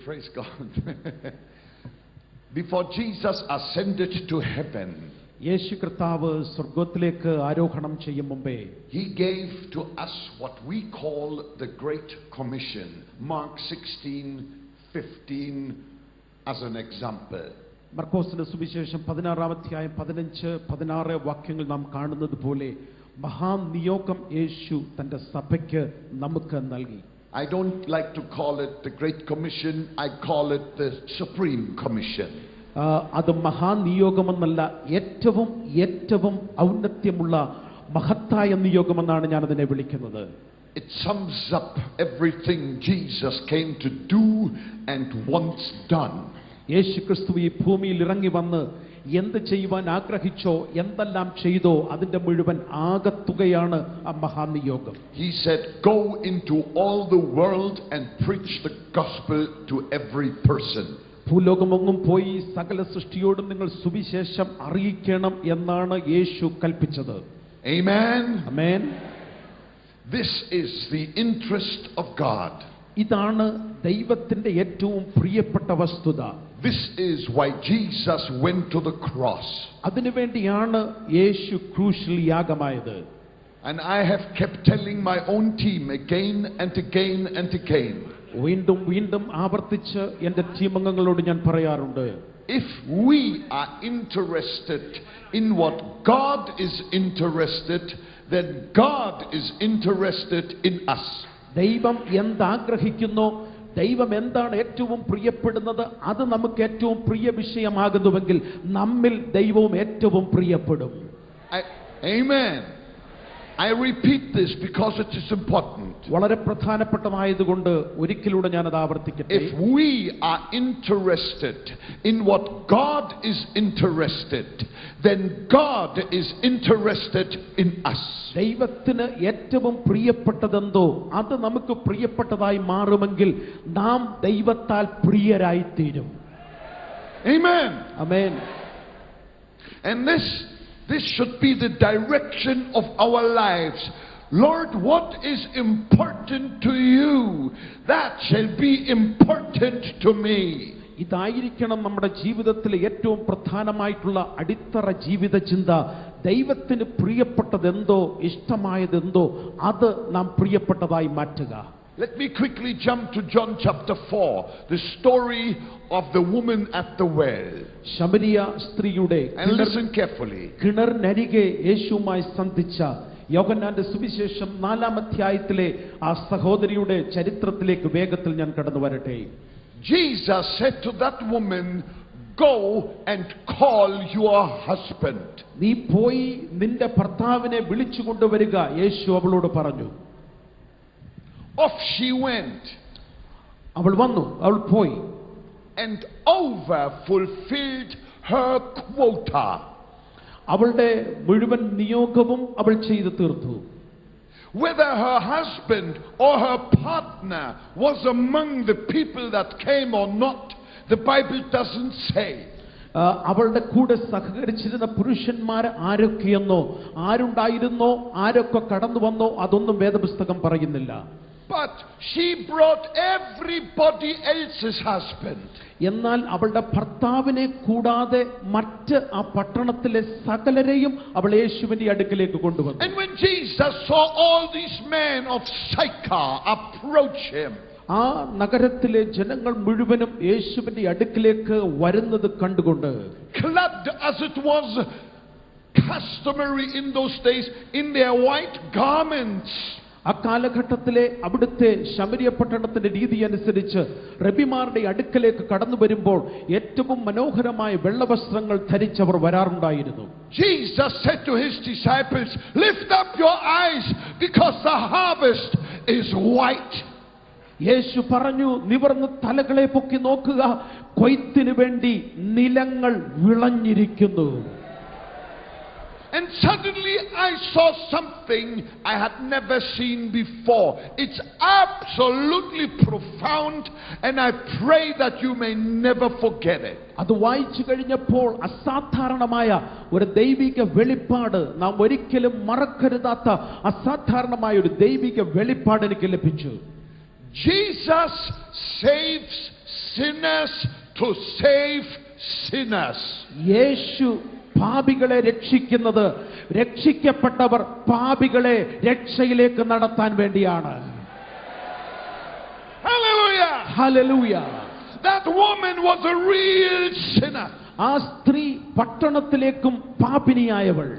Praise God. Before Jesus ascended to heaven, യേശു കർത്താവ് സ്വർഗ്ഗത്തിലേക്ക് ആരോഹണം ചെയ്യും മുമ്പേ he gave to us what we call the Great Commission. Mark 16:15 as an example. മർക്കോസിന്റെ സുവിശേഷം 16-ാം അധ്യായം 15-16 വാക്യങ്ങൾ നാം കാണുന്നത് പോലെ മഹാനിയോഗം യേശു തന്റെ സഭയ്ക്ക് നമുക്ക് നൽകി. I don't like to call it the Great Commission, I call it the Supreme Commission. അത് മഹാനിയോഗമെന്നല്ല, ഏറ്റവും ഏറ്റവും ഔന്നത്യമുള്ള മഹത്തായ നിയോഗമെന്നാണ് ഞാൻ അതിനെ വിളിക്കുന്നത്. It sums up everything Jesus came to do and wants done. യേശു ക്രിസ്തു ഈ ഭൂമിയിൽ ഇറങ്ങി വന്ന് എന്ത് ചെയ്യുവാൻ ആഗ്രഹിച്ചോ, എന്തെല്ലാം ചെയ്തോ, അതിന്റെ മുഴുവൻ ആകത്തുകയാണ് ആ മഹാനിയോഗം. He said, go into all the world and preach the gospel to every person. ഭൂലോകമെങ്ങും പോയി സകല സൃഷ്ടിയോടും നിങ്ങൾ സുവിശേഷം അറിയിക്കണം എന്നാണ് യേശു കൽപ്പിച്ചത്. Amen. Amen. This is the interest of God. ഇതാണ് ദൈവത്തിന്റെ ഏറ്റവും പ്രിയപ്പെട്ട വസ്തുത. This is why Jesus went to the cross. അതിനുവേണ്ടിയാണ് യേശു ക്രൂശിൽ യാഗമായത്. And I have kept telling my own team again and again and again. വീണ്ടും വീണ്ടും ആവർത്തിച്ച് എൻ്റെ ടീം അംഗങ്ങളോട് ഞാൻ പറയാറുണ്ട്, if we are interested in what God is interested, then God is interested in us. ദൈവം എന്താഗ്രഹിക്കുന്നോ, ദൈവം എന്താണ് ഏറ്റവും പ്രിയപ്പെടുന്നത്, അത് നമുക്ക് ഏറ്റവും പ്രിയ വിഷയമാകുന്നുവെങ്കിൽ നമ്മിൽ ദൈവവും ഏറ്റവും പ്രിയപ്പെടും. Amen. I repeat this because it is important. വളരെ പ്രധാനപ്പെട്ടതായതുകൊണ്ട് ഒരിക്കലൂടെ ഞാൻ അത് ആവർത്തിക്കട്ടെ. If we are interested in what God is interested, then God is interested in us. ദൈവത്തിന് ഏറ്റവും പ്രിയപ്പെട്ടതെന്തോ അത് നമുക്ക് പ്രിയപ്പെട്ടതായി മാറുമെങ്കിൽ നാം ദൈവത്താൽ പ്രിയരായി തീരും. Amen. Amen. And this should be the direction of our lives. Lord, what is important to you? That shall be important to me. ഇതായിരിക്കണം നമ്മുടെ ജീവിതത്തിലെ ഏറ്റവും പ്രധാനമായിട്ടുള്ള അടിത്തറ ജീവിത ചിന്ത. ദൈവത്തിന് പ്രിയപ്പെട്ടതെന്തോ, ഇഷ്ടമായതെന്തോ അത് നാം പ്രിയപ്പെട്ടതായി മാറ്റുക. Let me quickly jump to John chapter 4, the story of the woman at the well. ശമരിയ സ്ത്രീയുടെ And listen carefully. കിണറിനരികെ യേശുവുമായി സന്ധിച്ച യോഹന്നാന്റെ സുവിശേഷം 4-ാം അധ്യായത്തിലെ ആ സഹോദരിയുടെ ചരിത്രത്തിലേക്ക് വേഗത്തിൽ ഞാൻ കടന്നു വരട്ടെ. Jesus said to that woman, go and call your husband. നീ പോയി നിന്റെ ഭർത്താവിനെ വിളിച്ചു കൊണ്ടുവരിക, യേശു അവളോട് പറഞ്ഞു. Off she went. അവൾ വന്നു, അവൾ പോയി. And over fulfilled her quota. അവളുടെ മുഴുവൻ നിയോഗവും അവൾ ചെയ്തു തീർത്തു. Whether her husband or her partner was among the people that came or not, the Bible doesn't say. അവളുടെ കൂടെ സഹകരിച്ചിരുന്ന പുരുഷന്മാർ ആരൊക്കെയെന്നോ, ആരുണ്ടായിരുന്നോ, ആരൊക്കെ കടന്നു വന്നോ, അതൊന്നും വേദപുസ്തകം പറയുന്നില്ല. But she brought everybody else's husband. എന്നാൽ അവളുടെ ഭർത്താവിനെ കൂടാതെ മറ്റ് ആ പട്ടണത്തിലെ സകലരെയും അവൾ യേശുവിന്റെ അടുക്കലേക്ക് കൊണ്ടുവന്നു. And when Jesus saw all these men of Sychar approach him, ആ നഗരത്തിലെ ജനങ്ങൾ മുഴുവനും യേശുവിന്റെ അടുക്കലേക്ക് വരുന്നത് കണ്ടുകൊണ്ട്, clad as it was customary in those days in their white garments, ആ കാലഘട്ടത്തിലെ അവിടുത്തെ ശമരിയ പട്ടണത്തിന്റെ രീതി അനുസരിച്ച് റബിമാരുടെ അടുക്കലേക്ക് കടന്നു വരുമ്പോൾ ഏറ്റവും മനോഹരമായ വെള്ളവസ്ത്രങ്ങൾ ധരിച്ചവർ വരാറുണ്ടായിരുന്നു. Jesus said to his disciples, lift up your eyes because the harvest is white. യേശു പറഞ്ഞു, നിവർന്ന് തലകളെ പൊക്കി നോക്കുക, കൊയ്ത്തിനു വേണ്ടി നിലങ്ങൾ വിളഞ്ഞിരിക്കുന്നു. And suddenly I saw something I had never seen before. It's absolutely profound, and I pray that you may never forget it. അത് വായിച്ചു കഴിഞ്ഞപ്പോൾ അസാധാരണമായ ഒരു ദൈവിക വെളിപ്പാട്, നാം ഒരിക്കലും മറക്കരുതാത്ത അസാധാരണമായ ഒരു ദൈവിക വെളിപ്പാട് എനിക്ക് ലഭിച്ചു. Jesus saves sinners to save sinners. യേശു പാപികളെ രക്ഷിക്കുന്നത് രക്ഷിക്കപ്പെട്ടവർ പാപികളെ രക്ഷയിലേക്ക് നടത്താൻ വേണ്ടിയാണ്. Hallelujah. Hallelujah. That woman was a real sinner. ആ സ്ത്രീ പട്ടണത്തിലേക്കും പാപിനിയായവൾ.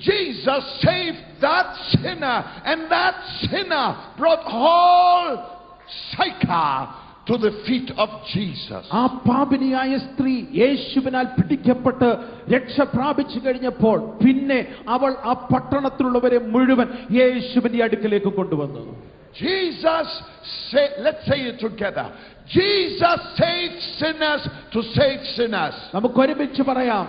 Jesus saved that sinner, and that sinner brought all Sychar to the feet of Jesus. ആ പാപിനിയായ സ്ത്രീ യേശുവിനാൽ പിടിക്കപ്പെട്ട് രക്ഷ പ്രാപിച്ചു കഴിഞ്ഞപ്പോൾ പിന്നെ അവൾ ആ പട്ടണത്തിലുള്ളവരെ മുഴുവൻ യേശുവിന്റെ അടുക്കലേക്ക് കൊണ്ടുവന്നു. Jesus let's say it together. Jesus saved sinners to save sinners. നമുക്ക് ഒരുമിച്ച് പറയാം.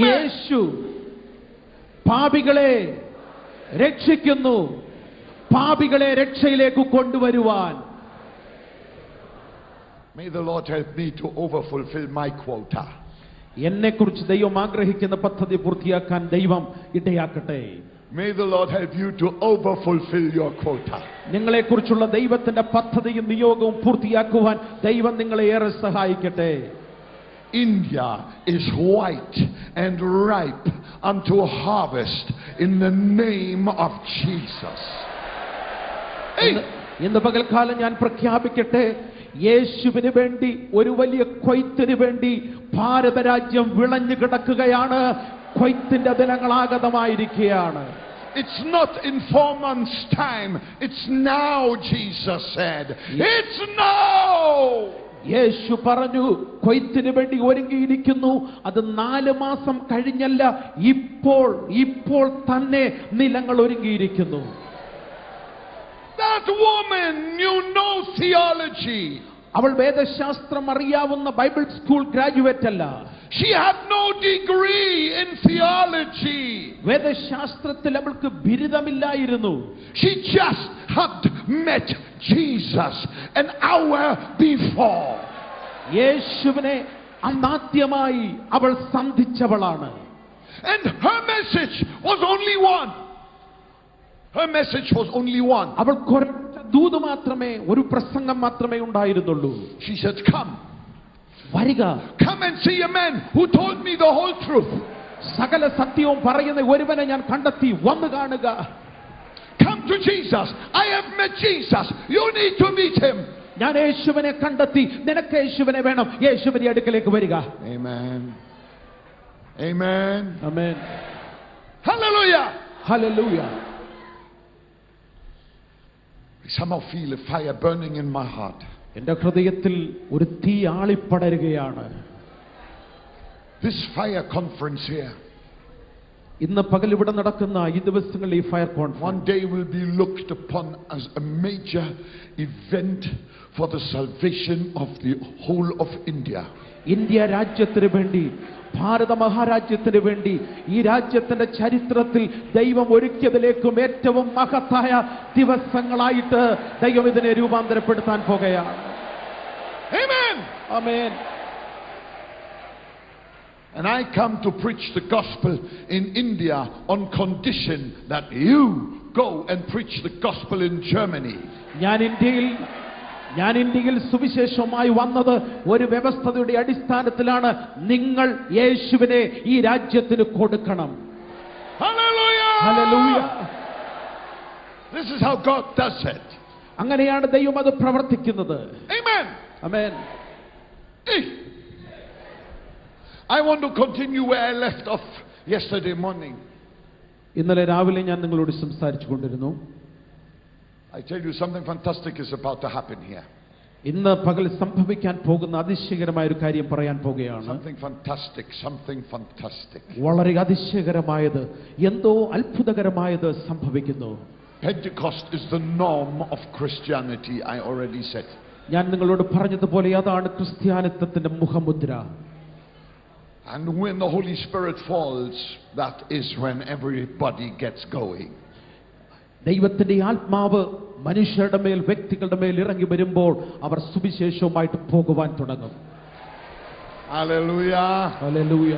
യേശു പാപികളെ രക്ഷിക്കുന്നു, പാപികളെ രക്ഷയിലേക്ക് കൊണ്ടുവരുവാൻ. May the Lord help me to overfulfill my quota. എന്നെക്കുറിച്ച് ദൈവം ആഗ്രഹിക്കുന്ന പദ്ധതി പൂർത്തിയാക്കാൻ ദൈവം ഇടയാക്കട്ടെ. May the Lord help you to overfulfill your quota. നിങ്ങളെക്കുറിച്ചുള്ള ദൈവത്തിന്റെ പദ്ധതിയും നിയോഗവും പൂർത്തിയാക്കുവാൻ ദൈവം നിങ്ങളെ ഏറെ സഹായിക്കട്ടെ. India is white and ripe unto harvest in the name of Jesus. ഇന്ന് പകൽക്കാലം ഞാൻ പ്രഖ്യാപിക്കട്ടെ, യേശുവിന് വേണ്ടി ഒരു വലിയ കൊയ്ത്തിന് വേണ്ടി ഭാരതരാജ്യം വിളഞ്ഞു കിടക്കുകയാണ്. കൊയ്ത്തിന്റെ ദിനങ്ങളാഗതമായിരിക്കുകയാണ്. It's not in 4 months' time. It's now, Jesus said. It's now. യേശു പറഞ്ഞു, കൊയ്ത്തിന് വേണ്ടി ഒരുങ്ങിയിരിക്കുന്നു. അത് 4 മാസം കഴിഞ്ഞല്ല, ഇപ്പോൾ തന്നെ നിലങ്ങൾ ഒരുങ്ങിയിരിക്കുന്നു. That woman knew no theology. അവൾ വേദശാസ്ത്രം അറിയാവുന്ന ബൈബിൾ സ്കൂൾ ഗ്രാജുവേറ്റ് അല്ല. She had no degree in theology. വേദശാസ്ത്രത്തിൽ അവൾക്ക് ബിരുദമില്ലായിരുന്നു. She just had met Jesus an hour before. യേശുവിനെ അന്നാദ്യമായി അവൾ സന്ധിച്ചവളാണ്. And her message was only one. Her message was only one. അവൾക്ക് ഒരൊറ്റ ദൂത് മാത്രമേ, ഒരു പ്രസംഗം മാത്രമേ ഉണ്ടായിരുന്നുള്ളൂ. She said, come. വരിക. Come and see a man who told me the whole truth. സകല സത്യവും പറയുന്ന ഒരുവനെ ഞാൻ കണ്ടെത്തി, വന്നു കാണുക. Come to Jesus. I have met Jesus. You need to meet him. ഞാൻ യേശുവിനെ കണ്ടെത്തി, നിനക്ക് യേശുവിനെ വേണം. യേശുവിന്റെ അടുക്കലേക്ക് വരിക. Amen. Amen. Amen. Hallelujah. Hallelujah. I somehow feel a fire burning in my heart. എന്റെ ഹൃദയത്തിൽ ഒരു തീ ആളിപ്പടരുകയാണ്. This fire conference here, ഇന്ന് പകൽ ഇവിടെ നടക്കുന്ന ഈ ദിവസങ്ങളിൽ ഈ fire conference one day will be looked upon as a major event for the salvation of the whole of India. India രാജ്യത്തിന് വേണ്ടി, ഭാരത മഹാരാജ്യത്തിന് വേണ്ടി, ഈ രാജ്യത്തിന്റെ ചരിത്രത്തിൽ ദൈവം ഒരുക്കിയതിലേക്കും ഏറ്റവും മഹത്തായ ദിവസങ്ങളായിട്ട് ദൈവം ഇതിനെ രൂപാന്തരപ്പെടുത്താൻ പോകുകയാണ്. Amen. Amen. And I come to preach the gospel in India on condition that you go and preach the gospel in Germany. ഞാൻ ഇന്ത്യയിൽ സുവിശേഷവുമായി വന്നത് ഒരു വ്യവസ്ഥയുടെ അടിസ്ഥാനത്തിലാണ്. നിങ്ങൾ യേശുവിനെ ഈ രാജ്യത്തിന് കൊടുക്കണം. Hallelujah. Hallelujah. This is how God does it. അങ്ങനെയാണ് ദൈവം അത് പ്രവർത്തിക്കുന്നത്. Amen. Amen. I want to continue where I left off yesterday morning. ഇന്നലെ രാവിലെ ഞാൻ നിങ്ങളോട് സംസാരിച്ചു കൊണ്ടിരുന്നു. I tell you something fantastic is about to happen here. ഇന്ന് പകൽ സംഭവിക്കാൻ പോകുന്ന അതിശയകരമായ ഒരു കാര്യം പറയാൻ പോകുകയാണ്. Something fantastic, something fantastic. വളരെ അതിശയകരമായത്, എന്തോ അത്ഭുതകരമായത് സംഭവിക്കുന്നു. Pentecost is the norm of Christianity, I already said. ഞാൻ നിങ്ങളോട് പറഞ്ഞതുപോലെ അതാണ് ക്രിസ്ത്യാനിത്വത്തിന്റെ മുഖമുദ്ര. And when the Holy Spirit falls, that is when everybody gets going. ദൈവത്തിന്റെ ആത്മാവ് മനുഷ്യരുടെ മേൽ, വ്യക്തികളുടെ മേൽ ഇറങ്ങി വരുമ്പോൾ അവർ സുവിശേഷവുമായിട്ട് പോകുവാൻ തുടങ്ങും. Hallelujah. Hallelujah.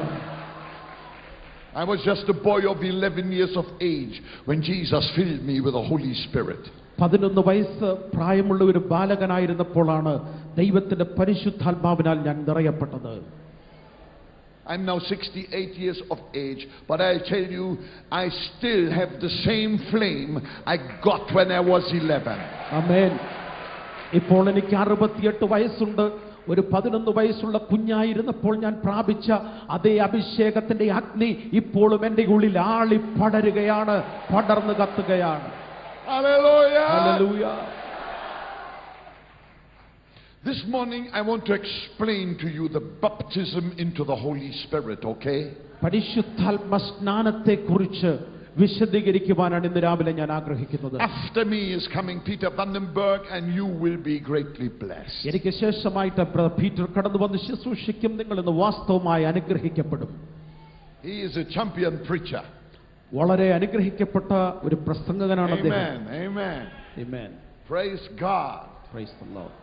I was just a boy of 11 years of age when Jesus filled me with the Holy Spirit. 11 വയസ്സ് പ്രായമുള്ള ഒരു ബാലകനായിരുന്നപ്പോഴാണ് ദൈവത്തിന്റെ പരിശുദ്ധാത്മാവിനാൽ ഞാൻ നിറയപ്പെട്ടത്. I'm now 68 years of age, but I tell you, I still have the same flame I got when I was 11. ആമേൻ. ഇപ്പോൾ എനിക്ക് 68 വയസ്സുണ്ട്. ഒരു 11 വയസ്സുള്ള കുഞ്ഞായിരുന്നപ്പോൾ ഞാൻ പ്രാപിച്ച അതേ അഭിഷേകത്തിന്റെ അഗ്നി ഇപ്പോഴും എൻ്റെ ഉള്ളിൽ ആളി പടരുകയാണ്, പടർന്നു കത്തുകയാണ്. Hallelujah! Hallelujah! This morning I want to explain to you the baptism into the Holy Spirit, okay? പരിശുദ്ധാത്മ സ്നാനത്തെക്കുറിച്ച് വിശദീകരിക്കുവാനാണ് ഇന്ന് രാവിലെ ഞാൻ ആഗ്രഹിക്കുന്നത്. After me is coming Peter Vandenberg, and you will be greatly blessed. എനിക്ക് ശേഷമായിട്ട് ബ്രദർ പീറ്റർ കടന്നു വന്ന് ശുശ്രൂഷിക്കും. നിങ്ങൾ ഇന്ന് വാസ്തവമായി അനുഗ്രഹിക്കപ്പെടും. He is a champion preacher. വളരെ അനുഗ്രഹിക്കപ്പെട്ട ഒരു പ്രസംഗകനാണ് അദ്ദേഹം. Amen. Amen. Praise God. Praise the Lord.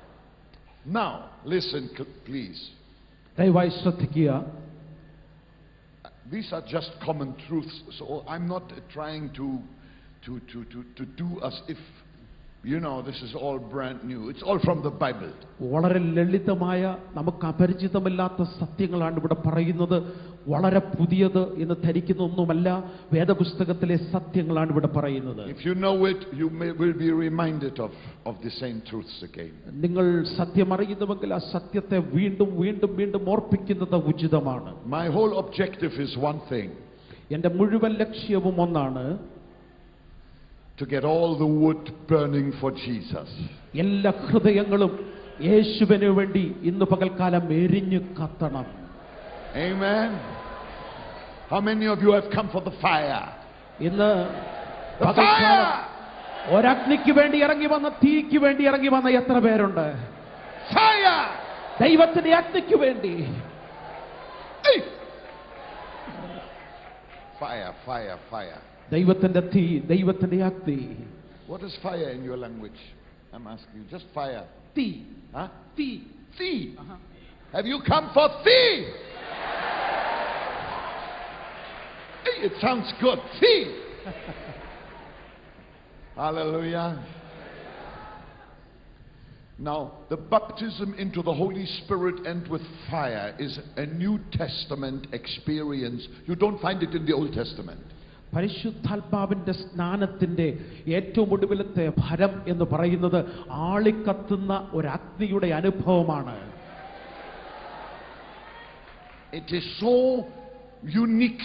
Now listen please. ദയവായി ശ്രദ്ധിക്കുക. These are just common truths, so I'm not trying to do as if, you know, this is all brand new. It's all from the Bible. വളരെ ലളിതമായ നമുക്ക് അപരിചിതമല്ലാത്ത സത്യങ്ങളാണ് ഇവിടെ പറയുന്നത്. വളരെ പുതിയത് എന്ന് ധരിക്കുന്നൊന്നുമല്ല. വേദപുസ്തകത്തിലെ സത്യങ്ങളാണ് ഇവിടെ പറയുന്നത്. If you know it, you will be reminded of the same truths again. നിങ്ങൾ സത്യം അറിയുന്നുവെങ്കിൽ ആ സത്യത്തെ വീണ്ടും വീണ്ടും വീണ്ടും ഓർപ്പിക്കുന്നത് ഉചിതമാണ്. My whole objective is one thing. എൻ്റെ മുഴുവൻ ലക്ഷ്യവും ഒന്നാണ്. To get all the wood burning for Jesus. എല്ലാ ഹൃദയങ്ങളും യേശുവിനു വേണ്ടി ഇന്ന് പകൽക്കാലം എരിഞ്ഞു കത്തണം. Amen. How many of you have come for the fire? ഇന്ന് The fire! ഒരഗ്നിക്ക് വേണ്ടി ഇറങ്ങി വന്ന, തീക്ക് വേണ്ടി ഇറങ്ങി വന്ന എത്ര പേരുണ്ട്? Fire! ദൈവത്തിന്റെ അഗ്നിക്ക് വേണ്ടി. Hey! Fire. ദൈവത്തിന്റെ തീ, ദൈവത്തിന്റെ അഗ്നി. What is fire in your language? I'm asking you. Just fire. തീ. Huh? തീ. Thee. Have you come for thee? Hey, it sounds good. Thee. Hallelujah. Now, the baptism into the Holy Spirit and with fire is a New Testament experience. You don't find it in the Old Testament. പരിശുദ്ധാത്മാവിന്റെ സ്നാനത്തിന്റെ ഏറ്റവും ഒടുവിലത്തെ ഫലം എന്ന് പറയുന്നത് ആളിക്കത്തുന്ന ഒരു അഗ്നിയുടെ അനുഭവമാണ്. It is so unique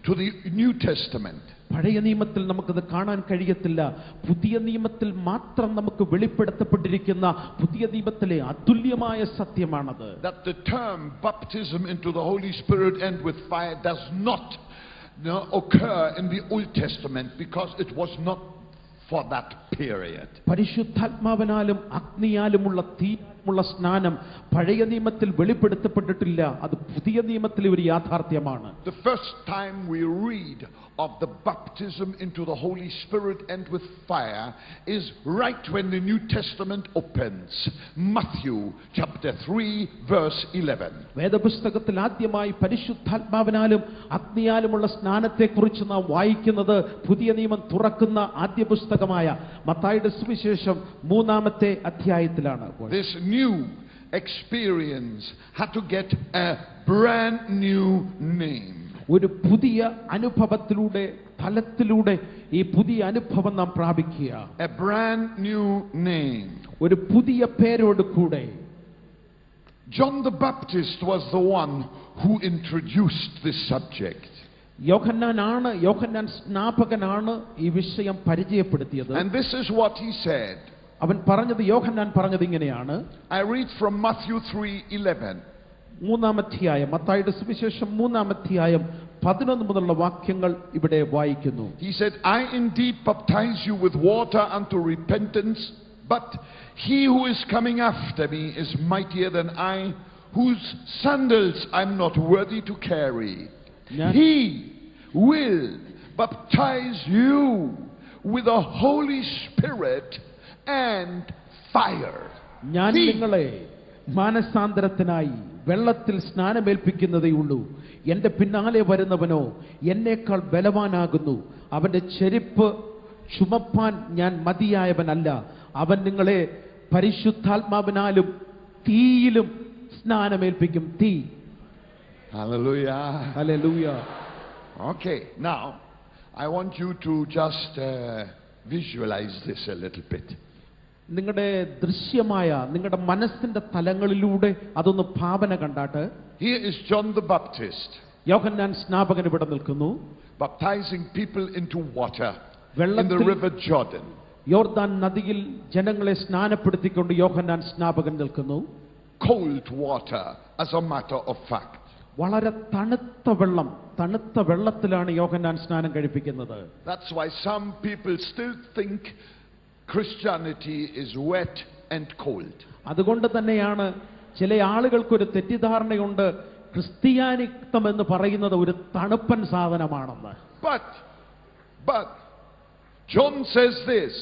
to the New Testament. പഴയ നിയമത്തിൽ നമുക്കത് കാണാൻ കഴിയത്തില്ല. പുതിയ നിയമത്തിൽ മാത്രം നമുക്ക് വെളിപ്പെടുത്തപ്പെട്ടിരിക്കുന്ന പുതിയ നിയമത്തിലെ അതുല്യമായ സത്യമാണത്. That the term baptism into the Holy Spirit and with fire does not occur in the Old Testament because it was not for that period. പരിശുദ്ധാത്മാവിനാലും അഗ്നിയാലുമുള്ള തീയാലുമുള്ള സ്നാനം പഴയ നിയമത്തിൽ വെളിപ്പെടുത്തപ്പെട്ടിട്ടില്ല. അത് പുതിയ നിയമത്തിലെ ഒരു യാഥാർത്ഥ്യമാണ്. The first time we read of the baptism into the Holy Spirit and with fire is right when the New Testament opens. Matthew chapter 3 verse 11. വേദപുസ്തകത്തിൽ ആദ്യമായി പരിശുദ്ധാത്മാവിനാലും അഗ്നിയാലുമുള്ള സ്നാനത്തെക്കുറിച്ച് നാം വായിക്കുന്നത് പുതിയ നിയമം തുറക്കുന്ന ആദ്യ പുസ്തകമായ മത്തായിയുടെ സുവിശേഷം 3-ാമത്തെ അധ്യായത്തിലാണ്. This new experience had to get a brand new name. ഒരു പുതിയ അനുഭവത്തിലൂടെ, തലത്തിലൂടെ ഈ പുതിയ അനുഭവം നാം പ്രാപിക്കുക. A brand new name. ഒരു പുതിയ പേരോട് കൂടെ. John the Baptist was the one who introduced this subject. യോഹന്നാൻ സ്നാപകനാണ് ഈ വിഷയം പരിചയപ്പെടുത്തിയത്. And this is what he said. അവൻ പറഞ്ഞത്, യോഹന്നാൻ പറഞ്ഞത് ഇങ്ങനെയാണ്. I read from Matthew 3:11. 3-ാം അധ്യായം, മത്തായിയുടെ സുവിശേഷം 3-ാം അധ്യായം 11 മുതലുള്ള വാക്യങ്ങൾ ഇവിടെ വായിക്കുന്നു. He said, I indeed baptize you with water unto repentance, but he who is coming after me is mightier than I, whose sandals I'm not worthy to carry. He will baptize you with the Holy Spirit and fire. ഞാൻ നിങ്ങളെ മാനസാന്തരത്തിനായി വെള്ളത്തിൽ സ്നാനമേൽപ്പിക്കുന്നതേയുള്ളൂ. എന്റെ പിന്നാലെ വരുന്നവനോ എന്നേക്കാൾ ബലവാനാകുന്നു. അവന്റെ ചെരുപ്പ് ചുമപ്പാൻ ഞാൻ മതിയായവനല്ല. അവൻ നിങ്ങളെ പരിശുദ്ധാത്മാവിനാലും തീയിലും സ്നാനമേൽപ്പിക്കും. തീ. Hallelujah. Hallelujah. Okay, now I want you to just visualize this a little bit. നിങ്ങളുടെ ദൃശ്യമായ നിങ്ങളുടെ മനസ്സിന്റെ തലങ്ങളിലൂടെ അതൊന്ന് ഭാവന കണ്ടാട്ട്. Here is John the Baptist, യോഹന്നാൻ സ്നാപകൻ ഇവിടെ നിൽക്കുന്നു, baptizing people into water in the വെള്ളത്തിൽ river Jordan. യോർദാൻ നദിയിൽ ജനങ്ങളെ സ്നാനപ്പെടുത്തിക്കൊണ്ട് യോഹന്നാൻ സ്നാപകൻ നിൽക്കുന്നു. Cold water, as a matter of fact. വളരെ തണുത്ത വെള്ളത്തിലാണ് യോഹന്നാൻ സ്നാനം കഴിപ്പിക്കുന്നത്. That's why some people still think Christianity is wet and cold. അതുകൊണ്ട് തന്നെയാണ് ചില ആളുകൾക്കൊരു തെറ്റിദ്ധാരണയുണ്ട്, ക്രിസ്ത്യാനിത്വം എന്ന് പറയുന്നത് ഒരു തണുപ്പൻ സാധനമാണെന്ന്. But John says this.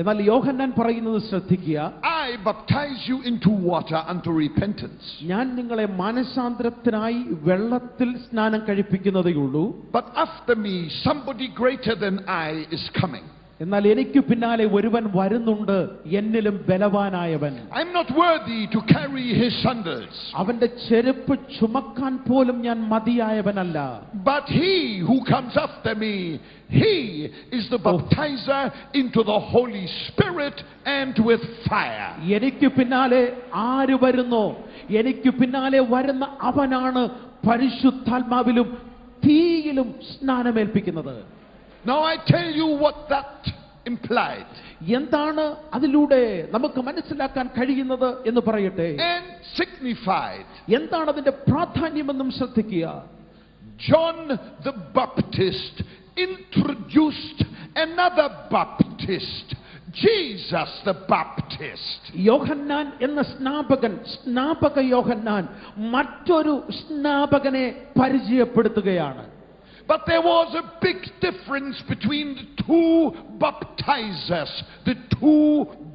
എന്നാൽ യോഹന്നാൻ പറയുന്നത് ശ്രദ്ധിക്കുക. I baptize you into water unto repentance. ഞാൻ നിങ്ങളെ മാനസാന്തരത്തിനായി വെള്ളത്തിൽ സ്നാനം കഴിപ്പിക്കുന്നതേയുള്ളൂ. But after me somebody greater than I is coming. എന്നാൽ എനിക്ക് പിന്നാലെ ഒരുവൻ വരുന്നുണ്ട്, എന്നിലും ബലവാനായവൻ. I'm not worthy to carry his sandals. അവന്റെ ചെരുപ്പ് ചുമക്കാൻ പോലും ഞാൻ മതിയായവനല്ല. But he who comes after me, he is the baptizer into the Holy Spirit and with fire. എനിക്ക് പിന്നാലെ ആര് വരുന്നോ, എനിക്ക് പിന്നാലെ വരുന്ന അവനാണ് പരിശുദ്ധാത്മാവിലും തീയിലും സ്നാനമേൽപ്പിക്കുന്നത്. Now I tell you what that implied. എന്താണ് അതിലൂടെ നമുക്ക് മനസ്സിലാക്കാൻ കഴിയുന്നത് എന്ന് പറയട്ടെ. And signified. എന്താണ് അതിന്റെ പ്രാധാന്യമെന്നും ശ്രദ്ധിക്കുക. John the Baptist introduced another Baptist, Jesus the Baptist. യോഹന്നാൻ എന്ന സ്നാപക യോഹന്നാൻ മറ്റൊരു സ്നാപകനെ പരിചയപ്പെടുത്തുകയാണ്. But there was a big difference between the two baptizers, the two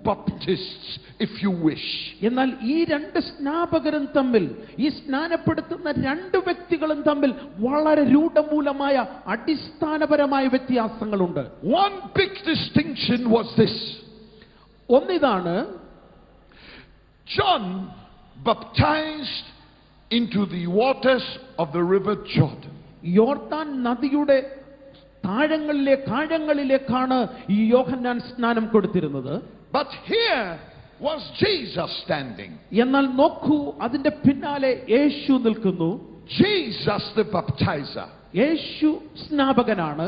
Baptists, if you wish. എന്നാൽ ഈ രണ്ട് സ്നാപകരും തമ്മിൽ, ഈ സ്നാനപ്പെടുത്തുന്ന രണ്ട് വ്യക്തികളും തമ്മിൽ വളരെ രൂഢമൂലമായ അടിസ്ഥാനപരമായ വ്യത്യാസങ്ങളുണ്ട്. One big distinction was this. ഒന്നിതാണ്, John baptized into the waters of the river Jordan. യോർദാൻ നദിയുടെ താഴങ്ങളിലേക്കാണ് ഈ യോഹന്നാൻ സ്നാനം കൊടുത്തിരുന്നത്. But here was Jesus standing. എന്നാൽ നോക്കൂ, അതിന്റെ പിന്നാലെ യേശു നിൽക്കുന്നു. Jesus the baptizer. Yeshu സ്നാപകനാണ്.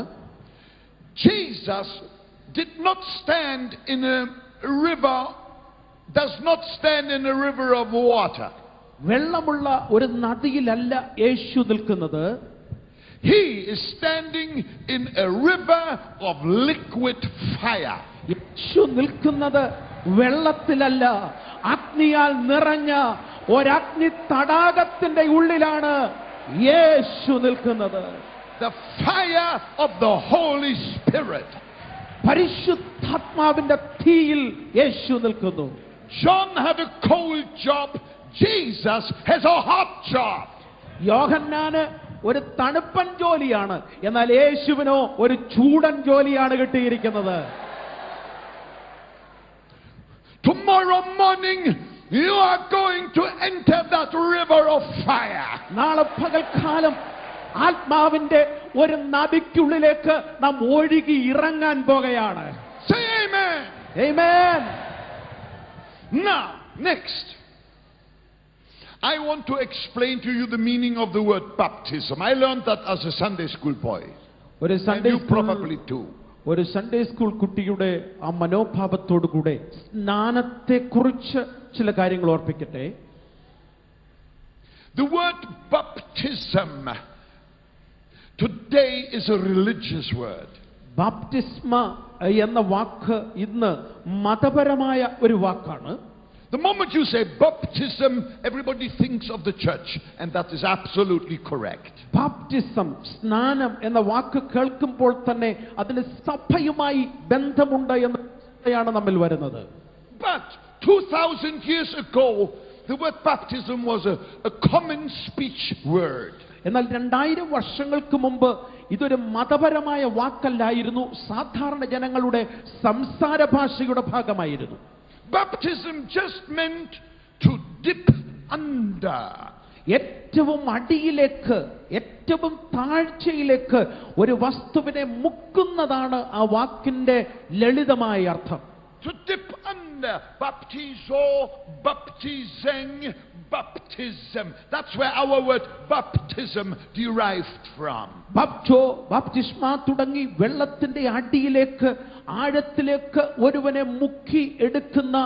Jesus did not stand in a river, does not stand in a river of water. വെള്ളമുള്ള ഒരു നദിയിലല്ല യേശു നിൽക്കുന്നത്. He is standing in a river of liquid fire. യേശു നിൽക്കുന്നത് വെള്ളത്തിലല്ല, അഗ്നിയാൽ നിറഞ്ഞ ഒരഗ്നി തടാകത്തിന്റെ ഉള്ളിലാണ് യേശു നിൽക്കുന്നത്. The fire of the Holy Spirit. പരിശുദ്ധാത്മാവിന്റെ തീയിൽ യേശു നിൽക്കുന്നു. John had a cold job. Jesus has a hot job. യോഹന്നാന് ഒരു തണുപ്പൻ ജോലിയാണ്, എന്നാൽ യേശുവിനോ ഒരു ചൂടൻ ജോലിയാണ് കിട്ടിയിരിക്കുന്നത്. Tomorrow morning you are going to enter that river of fire. നാളെ പകൽക്കാലം ആത്മാവിന്റെ ഒരു നദിക്കുള്ളിലേക്ക് നാം ഒഴുകി ഇറങ്ങാൻ പോകുകയാണ്. Say amen. Amen. Now, next, I want to explain to you the meaning of the word baptism. I learned that as a Sunday school boy. And you probably too. ഒരു Sunday school കുട്ടിയുടെ ആ മനോഭാവത്തോടുകൂടെ സ്നാനത്തെക്കുറിച്ച് ചില കാര്യങ്ങൾ ഓർപ്പിക്കട്ടെ. The word baptism today is a religious word. ബാപ്റ്റിസ്മ എന്ന വാക്ക് ഇന്ന് മതപരമായ ഒരു വാക്കാണ്. The moment you say baptism, everybody thinks of the church, and that is absolutely correct. Baptism, സ്നാനം എന്ന വാക്ക് കേൾക്കുമ്പോൾ തന്നെ അതിന് സഭയുമായി ബന്ധമുണ്ട് എന്നാണ് നമ്മിൽ വരുന്നത്. But 2000 years ago, the word baptism was a common speech word. എന്നാൽ 2000 വർഷങ്ങൾക്ക് മുമ്പ് ഇതൊരു മതപരമായ വാക്കല്ലായിരുന്നു, സാധാരണ ജനങ്ങളുടെ സംസാര ഭാഷയുടെ ഭാഗമായിരുന്നു. Baptism just meant to dip under. ഏറ്റവും അടിയിലേക്ക്, ഏറ്റവും താഴ്ചയിലേക്ക് ഒരു വസ്തുവിനെ മുക്കുന്നതാണ് ആ വാക്കിന്റെ ലളിതമായ അർത്ഥം. To dip under. Baptizo, baptizing, baptism. That's where our word baptism derived from. ബാപ്റ്റോ, ബാപ്റ്റിസ്മ തുടങ്ങി വെള്ളത്തിന്റെ അടിയിലേക്ക്, ആഴത്തിലേക്ക് ഒരുവനെ മുക്കി എടുക്കുന്ന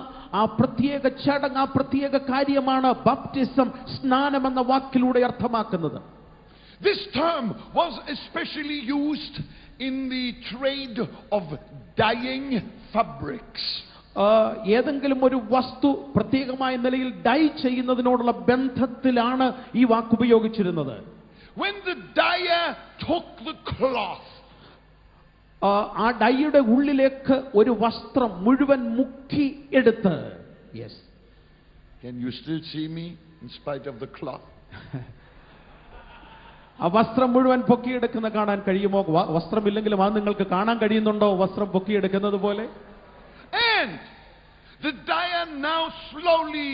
ആ പ്രത്യേക ചടങ്ങ്, ആ പ്രത്യേക കാര്യമാണ് ബാപ്റ്റിസം, സ്നാനം എന്ന വാക്കിലൂടെ അർത്ഥമാക്കുന്നത്. This term was especially used in the trade of dyeing fabrics. ഏതെങ്കിലും ഒരു വസ്തു പ്രത്യേകമായ നിലയിൽ ഡൈ ചെയ്യുന്നതിനോടുള്ള ബന്ധത്തിലാണ് ഈ വാക്ക് ഉപയോഗിച്ചിരുന്നത്. When the dyer took the cloth, ആ ഡൈയുടെ ഉള്ളിലേക്ക് ഒരു വസ്ത്രം മുഴുവൻ മുക്കി എടുത്ത്. Yes, can you still see me in spite of the cloth? ആ വസ്ത്രം മുഴുവൻ പൊക്കിയെടുക്കുന്ന കാണാൻ കഴിയുമോ? വസ്ത്രമില്ലെങ്കിലും അത് നിങ്ങൾക്ക് കാണാൻ കഴിയുന്നുണ്ടോ വസ്ത്രം പൊക്കിയെടുക്കുന്നത് പോലെ? And the dyer now slowly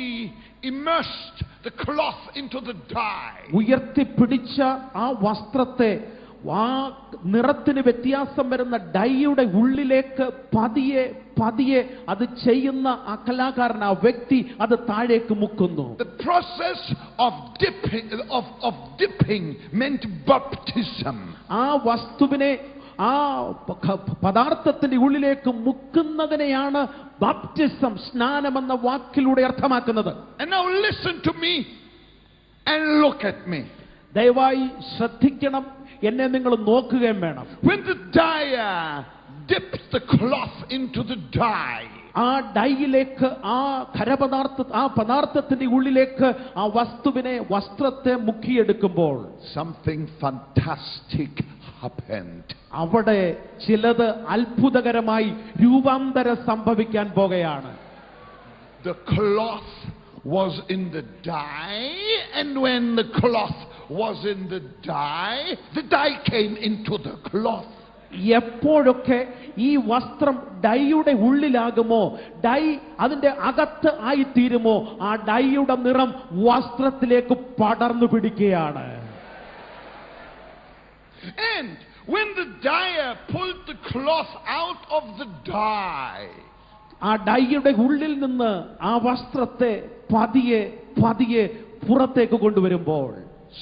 immersed the cloth into the dye. ഉയർത്തിപ്പിടിച്ച ആ വസ്ത്രത്തെ ആ നിറത്തിന് വ്യത്യാസം വരുന്ന ഡൈയുടെ ഉള്ളിലേക്ക് പതിയെ പതിയെ അത് ചെയ്യുന്ന ആ കലാകാരൻ, ആ വ്യക്തി അത് താഴേക്ക് മുക്കുന്നു. The process of dipping meant baptism. ആ വസ്തുവിനെ, ആ പദാർത്ഥത്തിന്റെ ഉള്ളിലേക്ക് മുക്കുന്നതിനെയാണ് ബാപ്റ്റിസം, സ്നാനം എന്ന വാക്കിലൂടെ അർത്ഥമാക്കുന്നത്. And now listen to me and look at me. ദയവായി ശ്രദ്ധിക്കണം, എന്നെ നിങ്ങൾ നോക്കുകയും വേണം. When the dyer dipped the cloth into the dye, ആ ഡൈയിലേക്ക്, ആ പദാർത്ഥത്തിന്റെ ഉള്ളിലേക്ക് ആ വസ്ത്രത്തെ മുക്കിയെടുക്കുമ്പോൾ something fantastic happened. അവിടെ ചിലത് അത്ഭുതകരമായി രൂപാന്തരം സംഭവിക്കാൻ പോകുകയാണ്. The cloth was in the dye, and when the cloth was in the dye came into the cloth. എപ്പോഴൊക്കെ ഈ വസ്ത്രം ഡൈയുടെ ഉള്ളിലാകുമോ, ഡൈ അതിന്റെ അകത്ത് ആയിത്തീരുമോ, ആ ഡൈയുടെ നിറം വസ്ത്രത്തിലേക്ക് പടർന്നു പിടിക്കുകയാണ്. And when the dyer pulled the cloth out of the dye, ആ ഡൈയുടെ ഉള്ളിൽ നിന്ന് ആ വസ്ത്രത്തെ പതിയെ പതിയെ പുറത്തേക്ക് കൊണ്ടുവരുമ്പോൾ,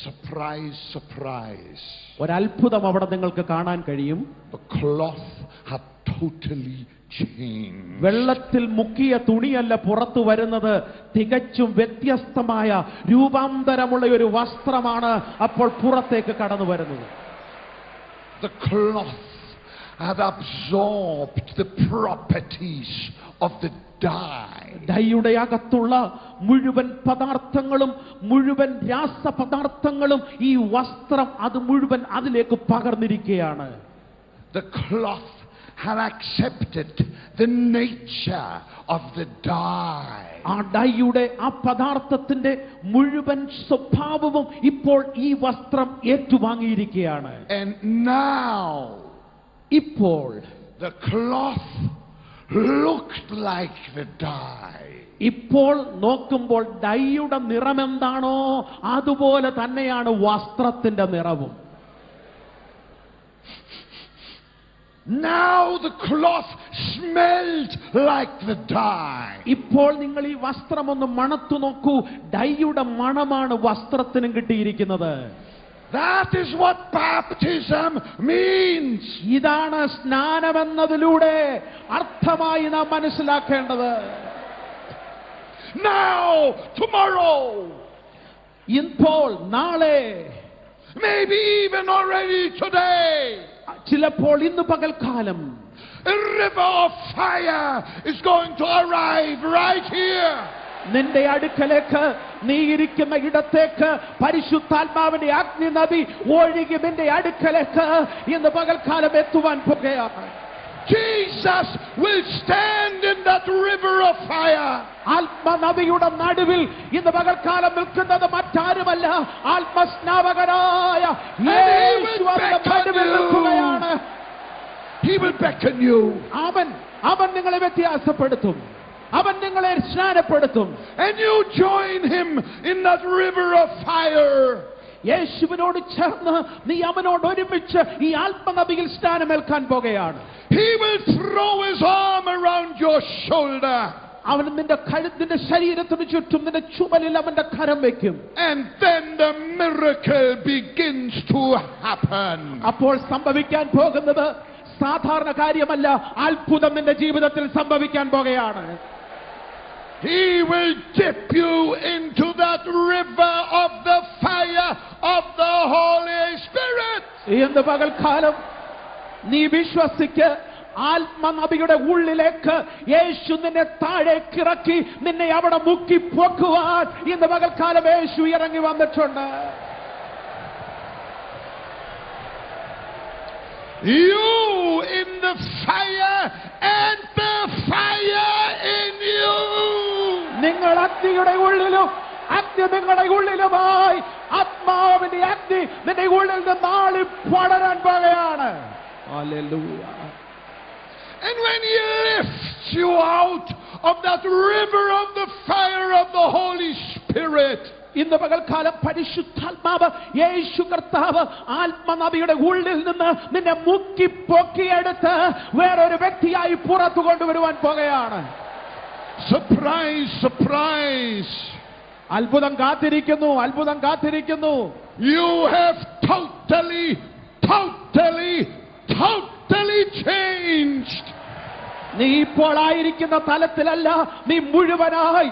surprise, surprise, ഒരത്ഭുതം അവിടെ നിങ്ങൾക്ക് കാണാൻ കഴിയും. the cloth had totally changed. വെള്ളത്തിൽ മുക്കിയ തുണിയല്ല പുറത്തു വരുന്നത്, തികച്ചും വ്യത്യസ്തമായ രൂപാന്തരമുള്ള ഒരു വസ്ത്രമാണ് അപ്പോൾ പുറത്തേക്ക് കടന്നു വരുന്നത്. The cloth had absorbed the properties of the dye. ഡൈയുടെ അകത്തുള്ള മുഴുവൻ പദാർത്ഥങ്ങളും, മുഴുവൻ രാസപദാർത്ഥങ്ങളും ഈ വസ്ത്രം അത് മുഴുവൻ അതിലേക്ക് പകർന്നിരിക്കുകയാണ്. The cloth had accepted the nature of the dye. ആ ഡൈയുടെ, ആ പദാർത്ഥത്തിന്റെ മുഴുവൻ സ്വഭാവവും ഇപ്പോൾ ഈ വസ്ത്രം ഏറ്റുവാങ്ങിയിരിക്കുകയാണ്. And now ഇപ്പോൾ the cloth looked like the dye. ഇപ്പോൾ നോക്കുമ്പോൾ ഡൈയുടെ നിറം എന്താണോ അതുപോലെ തന്നെയാണ് വസ്ത്രത്തിന്റെ നിറവും. Now the cloth smelled like the dye. ഇപ്പോൾ നിങ്ങൾ ഈ വസ്ത്രം ഒന്ന് മണത്തു നോക്കൂ, ഡൈയുടെ മണമാണ് വസ്ത്രത്തിനും കിട്ടിയിരിക്കുന്നത്. That is what baptism means. ഇതാണ് സ്നാനമെന്നതിലൂടെ അർത്ഥമായി നാം മനസ്സിലാക്കേണ്ടത്. Now, tomorrow, ഇപ്പോൾ, നാളെ, maybe even already today, ചിലപ്പോൾ ഇന്ന് പകൽക്കാലം a river of fire is going to arrive right here. നിന്റെ അടുക്കലേക്ക്, നീ ഇരിക്കുന്ന ഇടത്തേക്ക് പരിശുദ്ധാത്മാവിന്റെ അഗ്നി നദി ഒഴുകി നിന്റെ അടുക്കലേക്ക് ഇന്ന് പകൽക്കാലം എത്തുവാൻ പോകുകയാണ്. Jesus will stand in that river of fire. ആത്മനദിയുടെ നടുവിൽ ഇന്ന് പകൽക്കാലം നിൽക്കുന്നത് മറ്റാരുമല്ല, ആത്മസ്നാപകനായ യേശു അതിന്റെ നടുവിൽ നിൽക്കുകയാണ്. He will beckon you. അവൻ നിങ്ങളെ വ്യത്യാസപ്പെടുത്തും, അവൻ നിങ്ങളെ സ്നാനപ്പെടുത്തും. And you join him in that river of fire. യേശുവിനോട് ചേർന്ന് നീ അവനോട് ഒരുമിച്ച് ഈ ആത്മനദിയിൽ സ്നാനമേൽക്കാൻ പോകുകയാണ്. He will throw his arm around your shoulder. അവൻ നിന്റെ ശരീരത്തിന് ചുറ്റും നിന്റെ ചുമലിൽ അവന്റെ കരം വയ്ക്കും. And then the miracle begins to happen. അപ്പോൾ സംഭവിക്കാൻ പോകുന്നത് സാധാരണ കാര്യമല്ല, അത്ഭുതം നിന്റെ ജീവിതത്തിൽ സംഭവിക്കാൻ പോകുകയാണ്. He will dip you into that river of the fire of the Holy Spirit. ഇന്ന് പകൽക്കാലം നീ വിശ്വസിക്ക്, ആത്മനദിയുടെ ഉള്ളിലേക്ക് യേശു നിന്നെ താഴേക്ക് ഇറക്കി നിന്നെ അവിടെ മുക്കി പൊക്കുവാൻ ഇന്ന് പകൽക്കാലം യേശു ഇറങ്ങി വന്നിട്ടുണ്ട്. You in the fire and the fire in you. നിങ്ങൾ അഗ്നിയുടെ ഉള്ളിലും അഗ്നി നിങ്ങളുടെ ഉള്ളിലുമായി ആത്മാവിന്റെ അഗ്നി നിന്റെ ഉള്ളിൽ നിന്ന് ആളി പടരാൻ പോകുകയാണ്. Hallelujah. And when he lifts you out of that river of the fire of the Holy Spirit, ഇന്ന് പകൽക്കാലം പരിശുദ്ധാത്മാവ് യേശു കർത്താവ് ആത്മനദിയുടെ ഉള്ളിൽ നിന്ന് നിന്നെ മുക്കി പൊക്കിയെടുത്ത് വേറൊരു വ്യക്തിയായി പുറത്തു കൊണ്ടുവരുവാൻ പോകുകയാണ്. surprise, surprise. അത്ഭുതം കാത്തിരിക്കുന്നു, അത്ഭുതം കാത്തിരിക്കുന്നു. You have totally changed. നീ ഇപ്പോൾ ആയിരിക്കുന്ന തലത്തിലല്ല, നീ മുഴുവനായി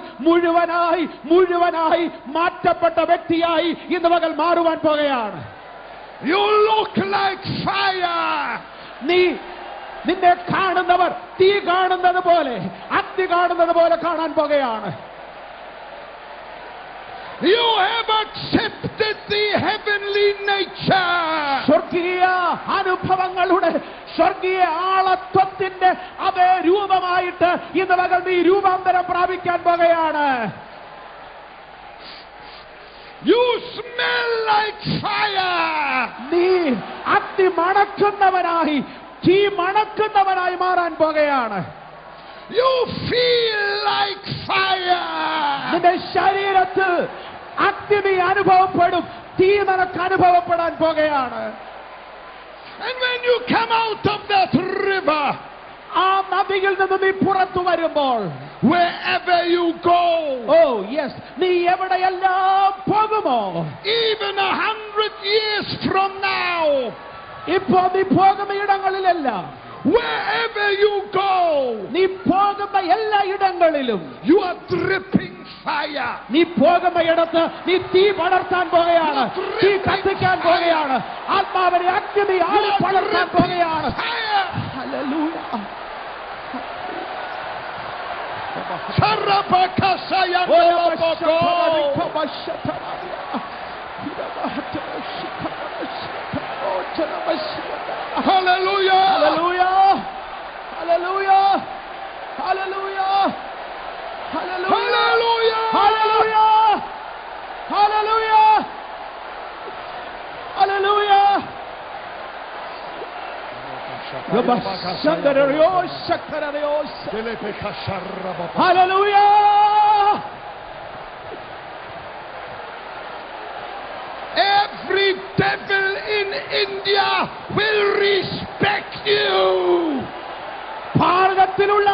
മാറ്റപ്പെട്ട വ്യക്തിയായി ഇന്ന് പകൽ മാറുവാൻ പോകുകയാണ്. You look like fire. നിന്നെ കാണുന്നവർ തീ കാണുന്നത് പോലെ, അഗ്നി കാണുന്നത് പോലെ കാണാൻ പോകുകയാണ്. You have accepted the heavenly nature. സ്വർഗീയ അനുഭവങ്ങളുടെ സ്വർഗീയ ആളത്വത്തിന്റെ അതേ രൂപമായിട്ട് ഇന്ന് പകൽ നീ രൂപാന്തരം പ്രാപിക്കാൻ പോകുകയാണ്. You smell like fire. നീ അഗ്നി മണക്കുന്നവനായി, തീ മണക്കുന്നവനായി മാറാൻ പോകുകയാണ്. You feel like fire. നിന്റെ ശരീരത്തിൽ അഗ്നി അനുഭവപ്പെടും, തീ നിനക്ക് അനുഭവപ്പെടാൻ പോകുകയാണ്. And when you come out of that river, ആ നദിയിൽ നിന്ന് നീ പുറത്തു വരുമ്പോൾ, wherever you go, നീ എവിടെയെല്ലാം പോകുമോ, even 100 years from now, ഇപ്പോ നീ പോകുന്ന ഇടങ്ങളിലെല്ലാം, wherever you go, നീ പോകുന്ന എല്ലാ ഇടങ്ങളിലും you are dripping fire. നീ പോകുന്ന ഇടത്ത് നീ തീ പടർത്താൻ പോകുകയാണ്, തീ കത്തിക്കാൻ പോകുകയാണ്. ആത്മാവിനെ അഗ്നി ആളി പടർത്താൻ പോകുകയാണ്. Hallelujah. Hallelujah. Hallelujah. Hallelujah. Hallelujah. Hallelujah. Hallelujah. Hallelujah. Hallelujah. Hallelujah. Every devil in India will respect you. ഭാരതത്തിലുള്ള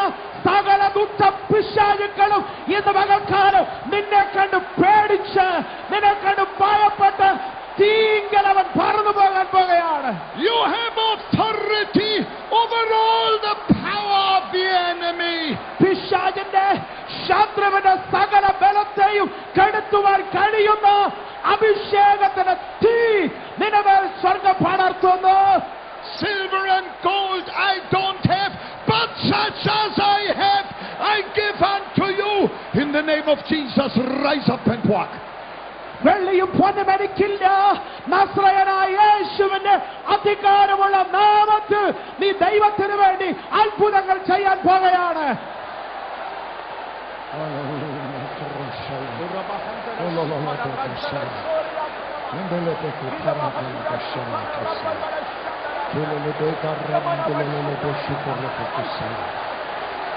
സകല ദുഷ്ടപിശാചുക്കളും ഇന്ന് പകൽക്കാലം നിന്നെ കണ്ട് പേടിച്ച്, നിന്നെ കണ്ട് ഭയപ്പെട്ട് തീങ്കൽ അവൻ പറന്നു പോകാൻ പോകുകയാണ്. You have authority over all the power of the enemy. പിശാചിന്റെ ശത്രുവിന്റെ സകല ബലത്തെയും കെടുത്തുവാൻ കഴിയുന്ന അഭിഷേകത്തിന്റെ തീ നിന്നെ മേൽ സ്വർഗ്ഗം പടർത്തുന്നു. Silver and gold I don't have, but such as I have I give unto you. In the name of Jesus, rise up and walk. വെള്ളിയും പൊന്നും എനിക്കില്ല, നസ്രയനായ യേശുവിന്റെ അധികാരമുള്ള നാമത്തിൽ നീ ദൈവത്തിന് വേണ്ടി അത്ഭുതങ്ങൾ ചെയ്യാൻ പോകുകയാണ്.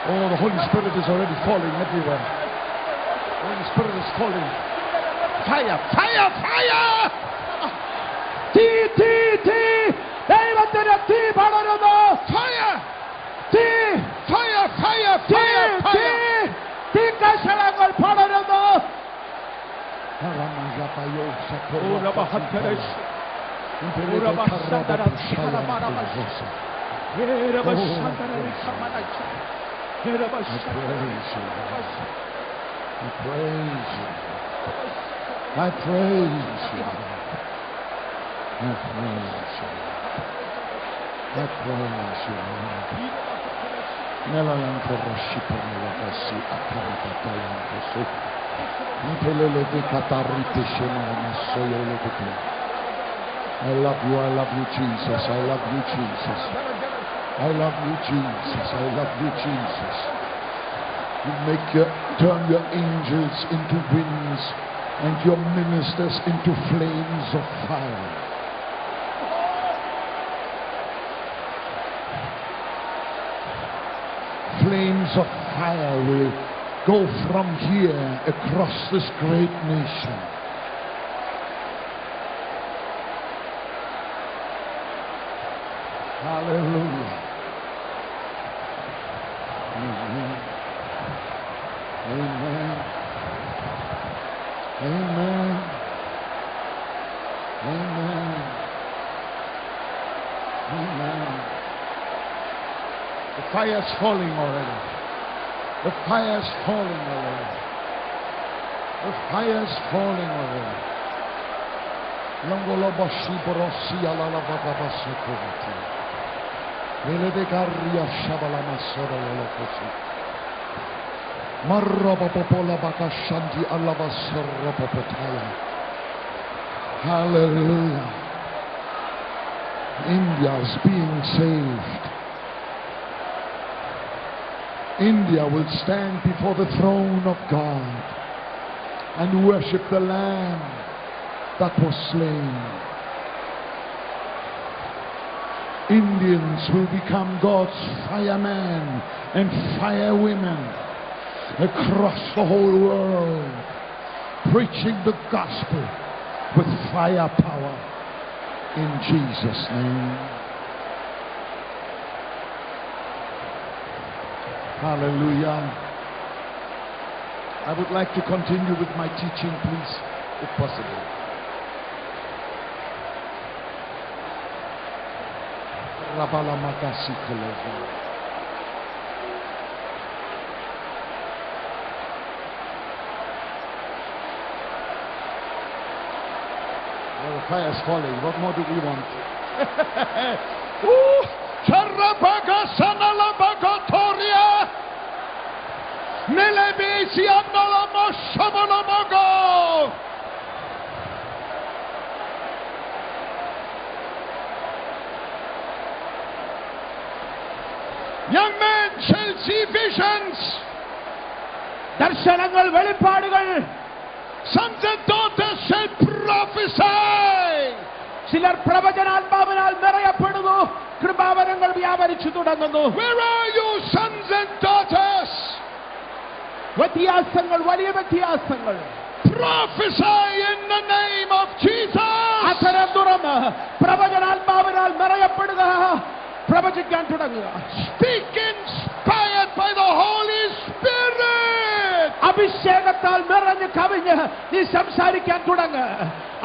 Oh, the Holy Spirit is already falling everywhere. The Holy Spirit is falling. Fire, fire, fire! തീ തീ തീ ദൈവത്തിന്റെ തീ പടരുന്നു. Fire! തീ Fire, fire, തീ fire, തീ fire! തീക്കഷണങ്ങൾ പടരുന്നു. I praise you. I praise you. I praise you. Nelayan koroshi permewakasi akarapatayan kosu. Ntelelete katarite shemana soyolete. I love you, Jesus. I love you, Jesus. I love you, Jesus. I love you, Jesus. You turn your angels into winds and your ministers into flames of fire. Flames of fire will go from here across this great nation. Hallelujah. Amen. Amen. Amen. Amen. Amen. The fire's falling already. The fire's falling already. The fire's falling already. Longolo bashi borosi alala bagabasokovati. Velede garria shabala masoro lolokosi. Marraba popola bakashanti alava sorra popotaya. Hallelujah. India is being saved. India will stand before the throne of God and worship the Lamb that was slain. Indians will become God's firemen and firewomen across the whole world, preaching the gospel with firepower in Jesus' name. Hallelujah. I would like to continue with my teaching, please, if possible. Rabala Makasi Kolovo. Well, the fire is falling. What more do we want? Charabaga Sanalabagatoria Nelebesi Andalamo Shabalamago. Young men shall see visions. ദർശനങ്ങൾ, വെളിപ്പാടുകൾ. Sons and daughters shall prophesy. ചിലർ പ്രവചനാത്മാവിനാൽ നിറയപ്പെടുന്നു. കൃപാവരങ്ങൾ വ്യാപരിച്ചു തുടങ്ങുന്നു. Where are you, sons and daughters? വ്യത്യാസങ്ങൾ, വലിയ വ്യത്യാസങ്ങൾ. Prophesy in the name of Jesus. അധരം തുറന്ന് പ്രവചനാത്മാവിനാൽ നിറയപ്പെടുക, പ്രവചിക്കാൻ തുടങ്ങുക. Speak inspired by the Holy Spirit. അഭിഷേകത്താൽ നിറഞ്ഞു കവിഞ്ഞ് നീ സംസാരിക്കാൻ തുടങ്ങ്.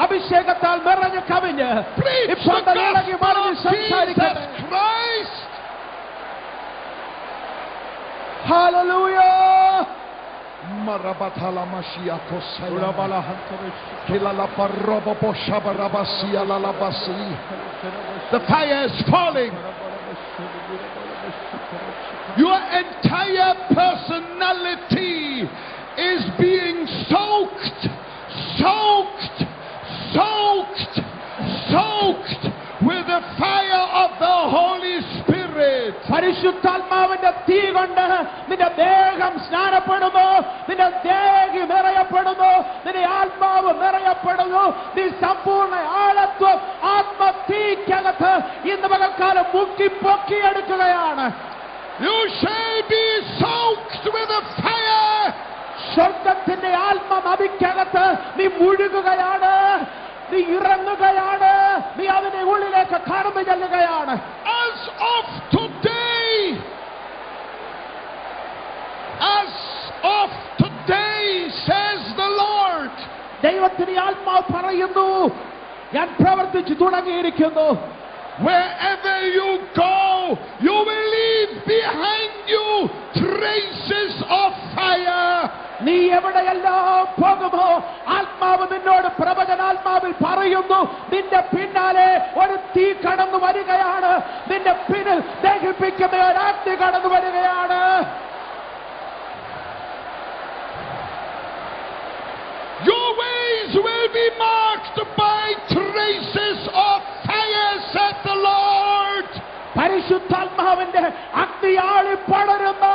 അഭിഷേകത്താൽ നിറഞ്ഞു കവിഞ്ഞ് Preach the gospel of Jesus Christ. Hallelujah. Marabatala Mashiach Osayala Kilala Parobo Poshabarabasia Lalabasi. The fire is falling. Your entire personality is being soaked with the the fire of the Holy Spirit. പരിശുദ്ധാത്മാവിന്റെ തീ കൊണ്ട് നിന്റെ ദേഹം സ്നാനപ്പെടുന്നു, നിന്റെ ദേഹി നിറയപ്പെടുന്നു, നിന്റെ ആത്മാവ് നിറയപ്പെടുന്നു. നീ സമ്പൂർണ്ണ ആളത്വം ആത്മതീക്കകത്ത് ഇന്ന് പകൽക്കാലം മുക്കി പൊക്കിയെടുക്കുകയാണ്. You shall be soaked with the fire. സ്വർഗത്തിന്റെ ആത്മനദിക്കകത്ത് നീ മുഴുകുകയാണ്, നീ ഇറങ്ങുകയാണ്, നീ അതിന്റെ ഉള്ളിലേക്ക് കടന്നു ചെല്ലുകയാണ്. As of today, says the Lord. ദൈവത്തിന്റെ ആത്മാവ് പറയുന്നു, ഞാൻ പ്രവർത്തിച്ചു തുടങ്ങിയിരിക്കുന്നു. Wherever you go, you will leave behind you traces of fire. നീ എവിടെയെല്ലാം പോകുമോ ആത്മാവ് നിന്നോട് പ്രവചനാത്മാവിൽ പറയുന്നു, നിന്റെ പിന്നാലെ ഒരു തീ കടന്നു വരികയാണ്, നിന്റെ പിന്നിൽ ദഹിപ്പിക്കുന്ന ഒരു അഗ്നി കടന്നു വരികയാണ്. Your ways will be marked by traces of fire, said the Lord. പരിശുദ്ധാത്മാവിന്റെ അഗ്നിയാളി പടരുന്ന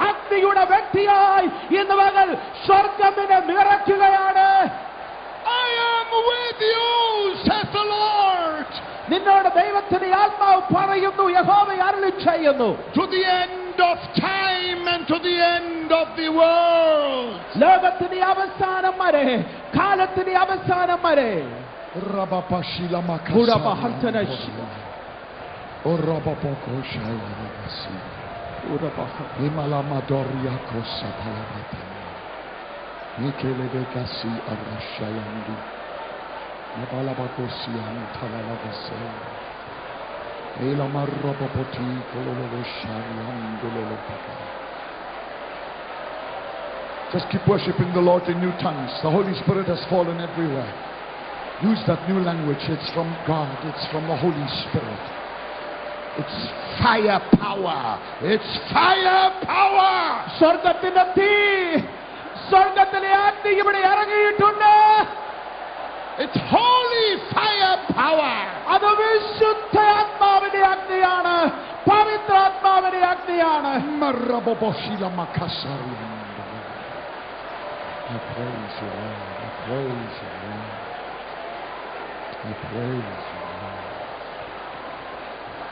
അഗ്നിയുടെ വ്യക്തിയായി ഇന്ന് പകൽ സ്വർഗ്ഗത്തിനെ നിറയ്ക്കുകയാണ്. I am with you, said the Lord. നിന്നോട് ദൈവത്തിന്റെ ആത്മാവ് പറയുന്നു, യഹോവ അരുളി ചെയ്യുന്നു. To the end of time and to the end of the world. ലോകത്തിന്റെ അവസാനം വരെ, കാലത്തിന്റെ അവസാനം വരെ. Rabapashila Urabahantanash. Orabapokoshayavasi. Imalamadoriya kosapalavata. Nikelevekasi arashayandi. Nabalabakosi antalavase. Elamarrabapoti kololovoshayandololopaka. Just keep worshiping the Lord in new tongues. The Holy Spirit has fallen everywhere. Use that new language. It's from God. It's from the Holy Spirit. It's fire power. It's fire power. സ്വർഗ്ഗത്തിന്റെ തീ, സ്വർഗ്ഗത്തിലെ അഗ്നി ഇവിടെ ഇറങ്ങിയിട്ടുണ്ട്. It's holy fire power. അത് വിശുദ്ധ ആത്മാവിന്റെ അഗ്നിയാണ്, പവിത്രാത്മാവിന്റെ അഗ്നിയാണ്. Maraboboshila makasari. I praise you, Lord. I praise you, Lord. I praise you, Lord.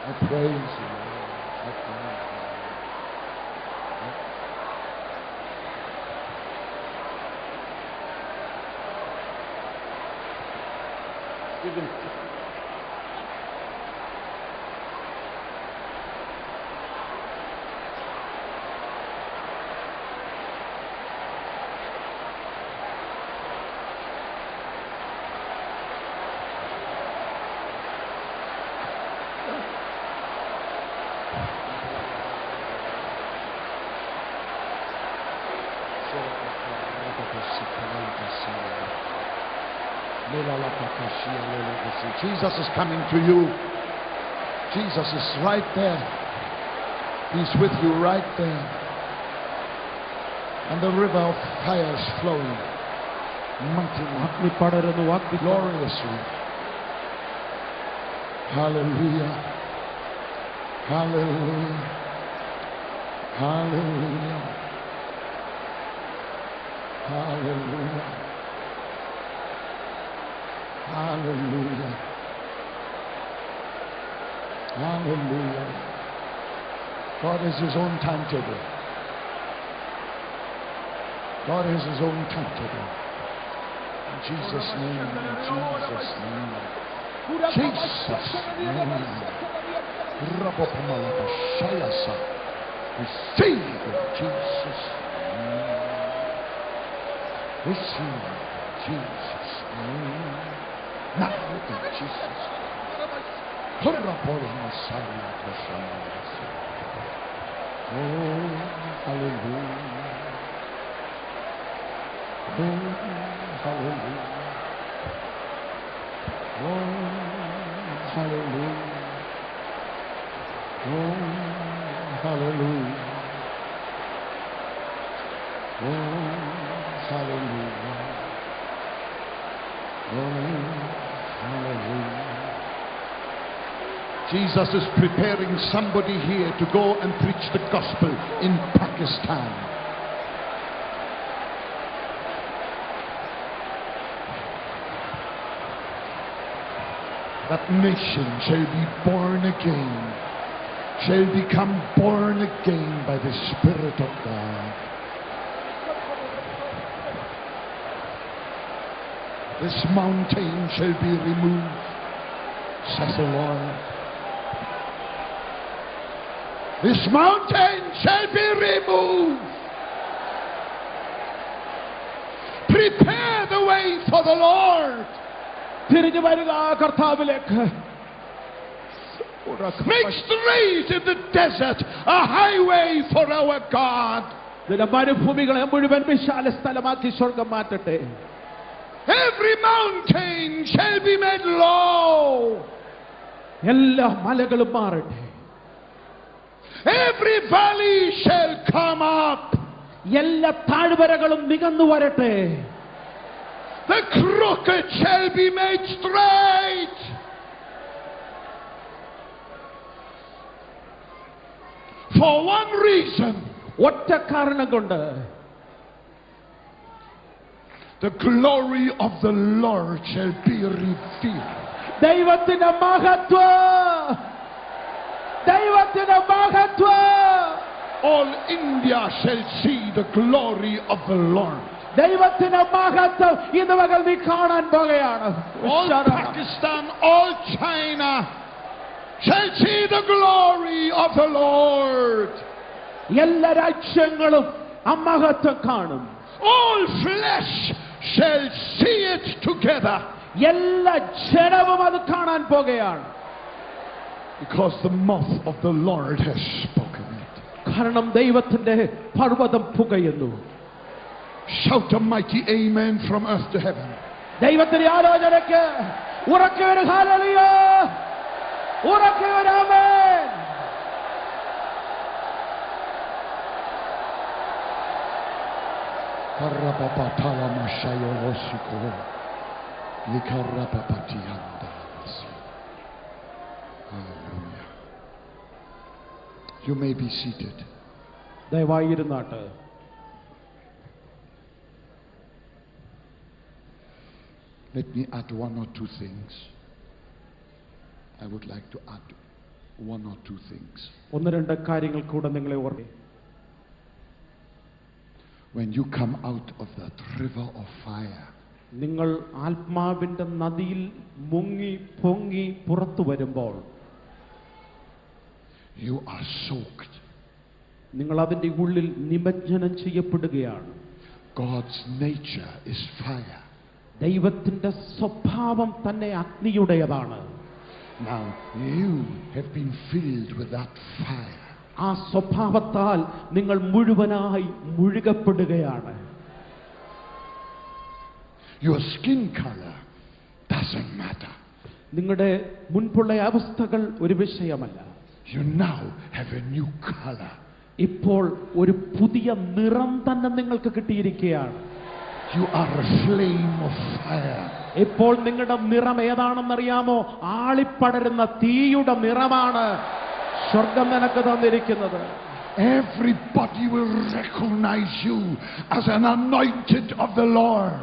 I praise you, Lord. I praise you, Lord. Give him. Jesus is coming to you. Jesus is right there. He's with you right there. And the river of fire is flowing mightily, gloriously. Hallelujah. Hallelujah. Hallelujah. Hallelujah. Hallelujah. Hallelujah. God has his own timetable. God has his own timetable. In Jesus' name, in Jesus' name. Jesus' name. Receive in Jesus' name. Receive in Jesus' name. Now in Jesus' name. Oh, hallelujah. Oh, hallelujah. Oh, hallelujah. Oh, hallelujah. Oh, hallelujah. Oh, hallelujah. Jesus is preparing somebody here to go and preach the gospel in Pakistan. That nation shall be born again, shall become born again by the Spirit of God. This mountain shall be removed, says the Lord. This mountain shall be removed. Prepare the way for the Lord. തിരിഞ്ഞു വരിക കർത്താവിലേക്ക്. Make straight in the desert a highway for our God. നിന്റെ മരുഭൂമികളെ മുഴുവൻ വിശാല സ്ഥലമാക്കി സ്വർഗം മാറ്റട്ടെ. Every mountain shall be made low. എല്ലാ മലകളും മാറട്ടെ. Every valley shall come up. എല്ലാ താഴ്വരകളും നികന്നു വരട്ടെ. The crooked shall be made straight. For one reason. ഒറ്റ കാരണം കൊണ്ട്. The glory of the Lord shall be revealed. ദൈവത്തിന്റെ മഹത്വം. ദൈവത്തിന്റെ മഹത്വം. All India shall see the glory of the Lord. ദൈവത്തിന്റെ മഹത്വം ഇന്ന് പകൽ നീ കാണാൻ പോകുകയാണ്. All Pakistan, all China shall see the glory of the Lord. എല്ലാ രാജ്യങ്ങളും ആ മഹത്വം കാണും. All flesh shall see it together. എല്ലാ ജനവും അത് കാണാൻ പോകുകയാണ്. Because the mouth of the Lord has spoken it. കാരണം ദൈവത്തിന്റെ പർവ്വതം പുകയുന്നു. Shout a mighty amen from earth to heaven. ദൈവത്തിന്റെ ആലോചനയ്ക്ക് ഉറക്കെ ഒരു ഹല്ലേലൂയ, ഉറക്കെ ഒരു ആമേൻ. Hallelujah. You may be seated. ദയവായി ഇരുന്നാട്ട്. Let me add one or two things. I would like to add one or two things. ഒന്ന് രണ്ട് കാര്യങ്ങൾ കൂടെ നിങ്ങളെ ഓർമ്മ. When you come out of that river of fire, നിങ്ങൾ ആത്മാവിന്റെ നദിയിൽ മുങ്ങി പൊങ്ങി പുറത്തു വരുമ്പോൾ you are soaked. നിങ്ങൾ അതിന്റെ ഉള്ളിൽ നിമജ്ജനം ചെയ്യപ്പെടുകയാണ്. God's nature is fire. ദൈവത്തിന്റെ സ്വഭാവം തന്നെ അഗ്നിയുടേതാണ്. Now you have been filled with that fire. ആ സ്വഭാവത്താൽ നിങ്ങൾ മുഴുവനായി മുഴുകപ്പെടുകയാണ്. Your skin color doesn't matter. നിങ്ങളുടെ മുൻപുള്ള അവസ്ഥകൾ ഒരു വിഷയമല്ല. You now have a new color. ഇപ്പോൾ ഒരു പുതിയ നിറം തന്നെ നിങ്ങൾക്ക് കിട്ടിയിരിക്കുകയാണ്. You are a flame of fire. ഇപ്പോൾ നിങ്ങളുടെ നിറം ഏതാണെന്നറിയാമോ? ആളിപ്പടരുന്ന തീയുടെ നിറമാണ് സ്വർഗം നിനക്ക് തന്നിരിക്കുന്നത്. Everybody will recognize you as an anointed of the Lord.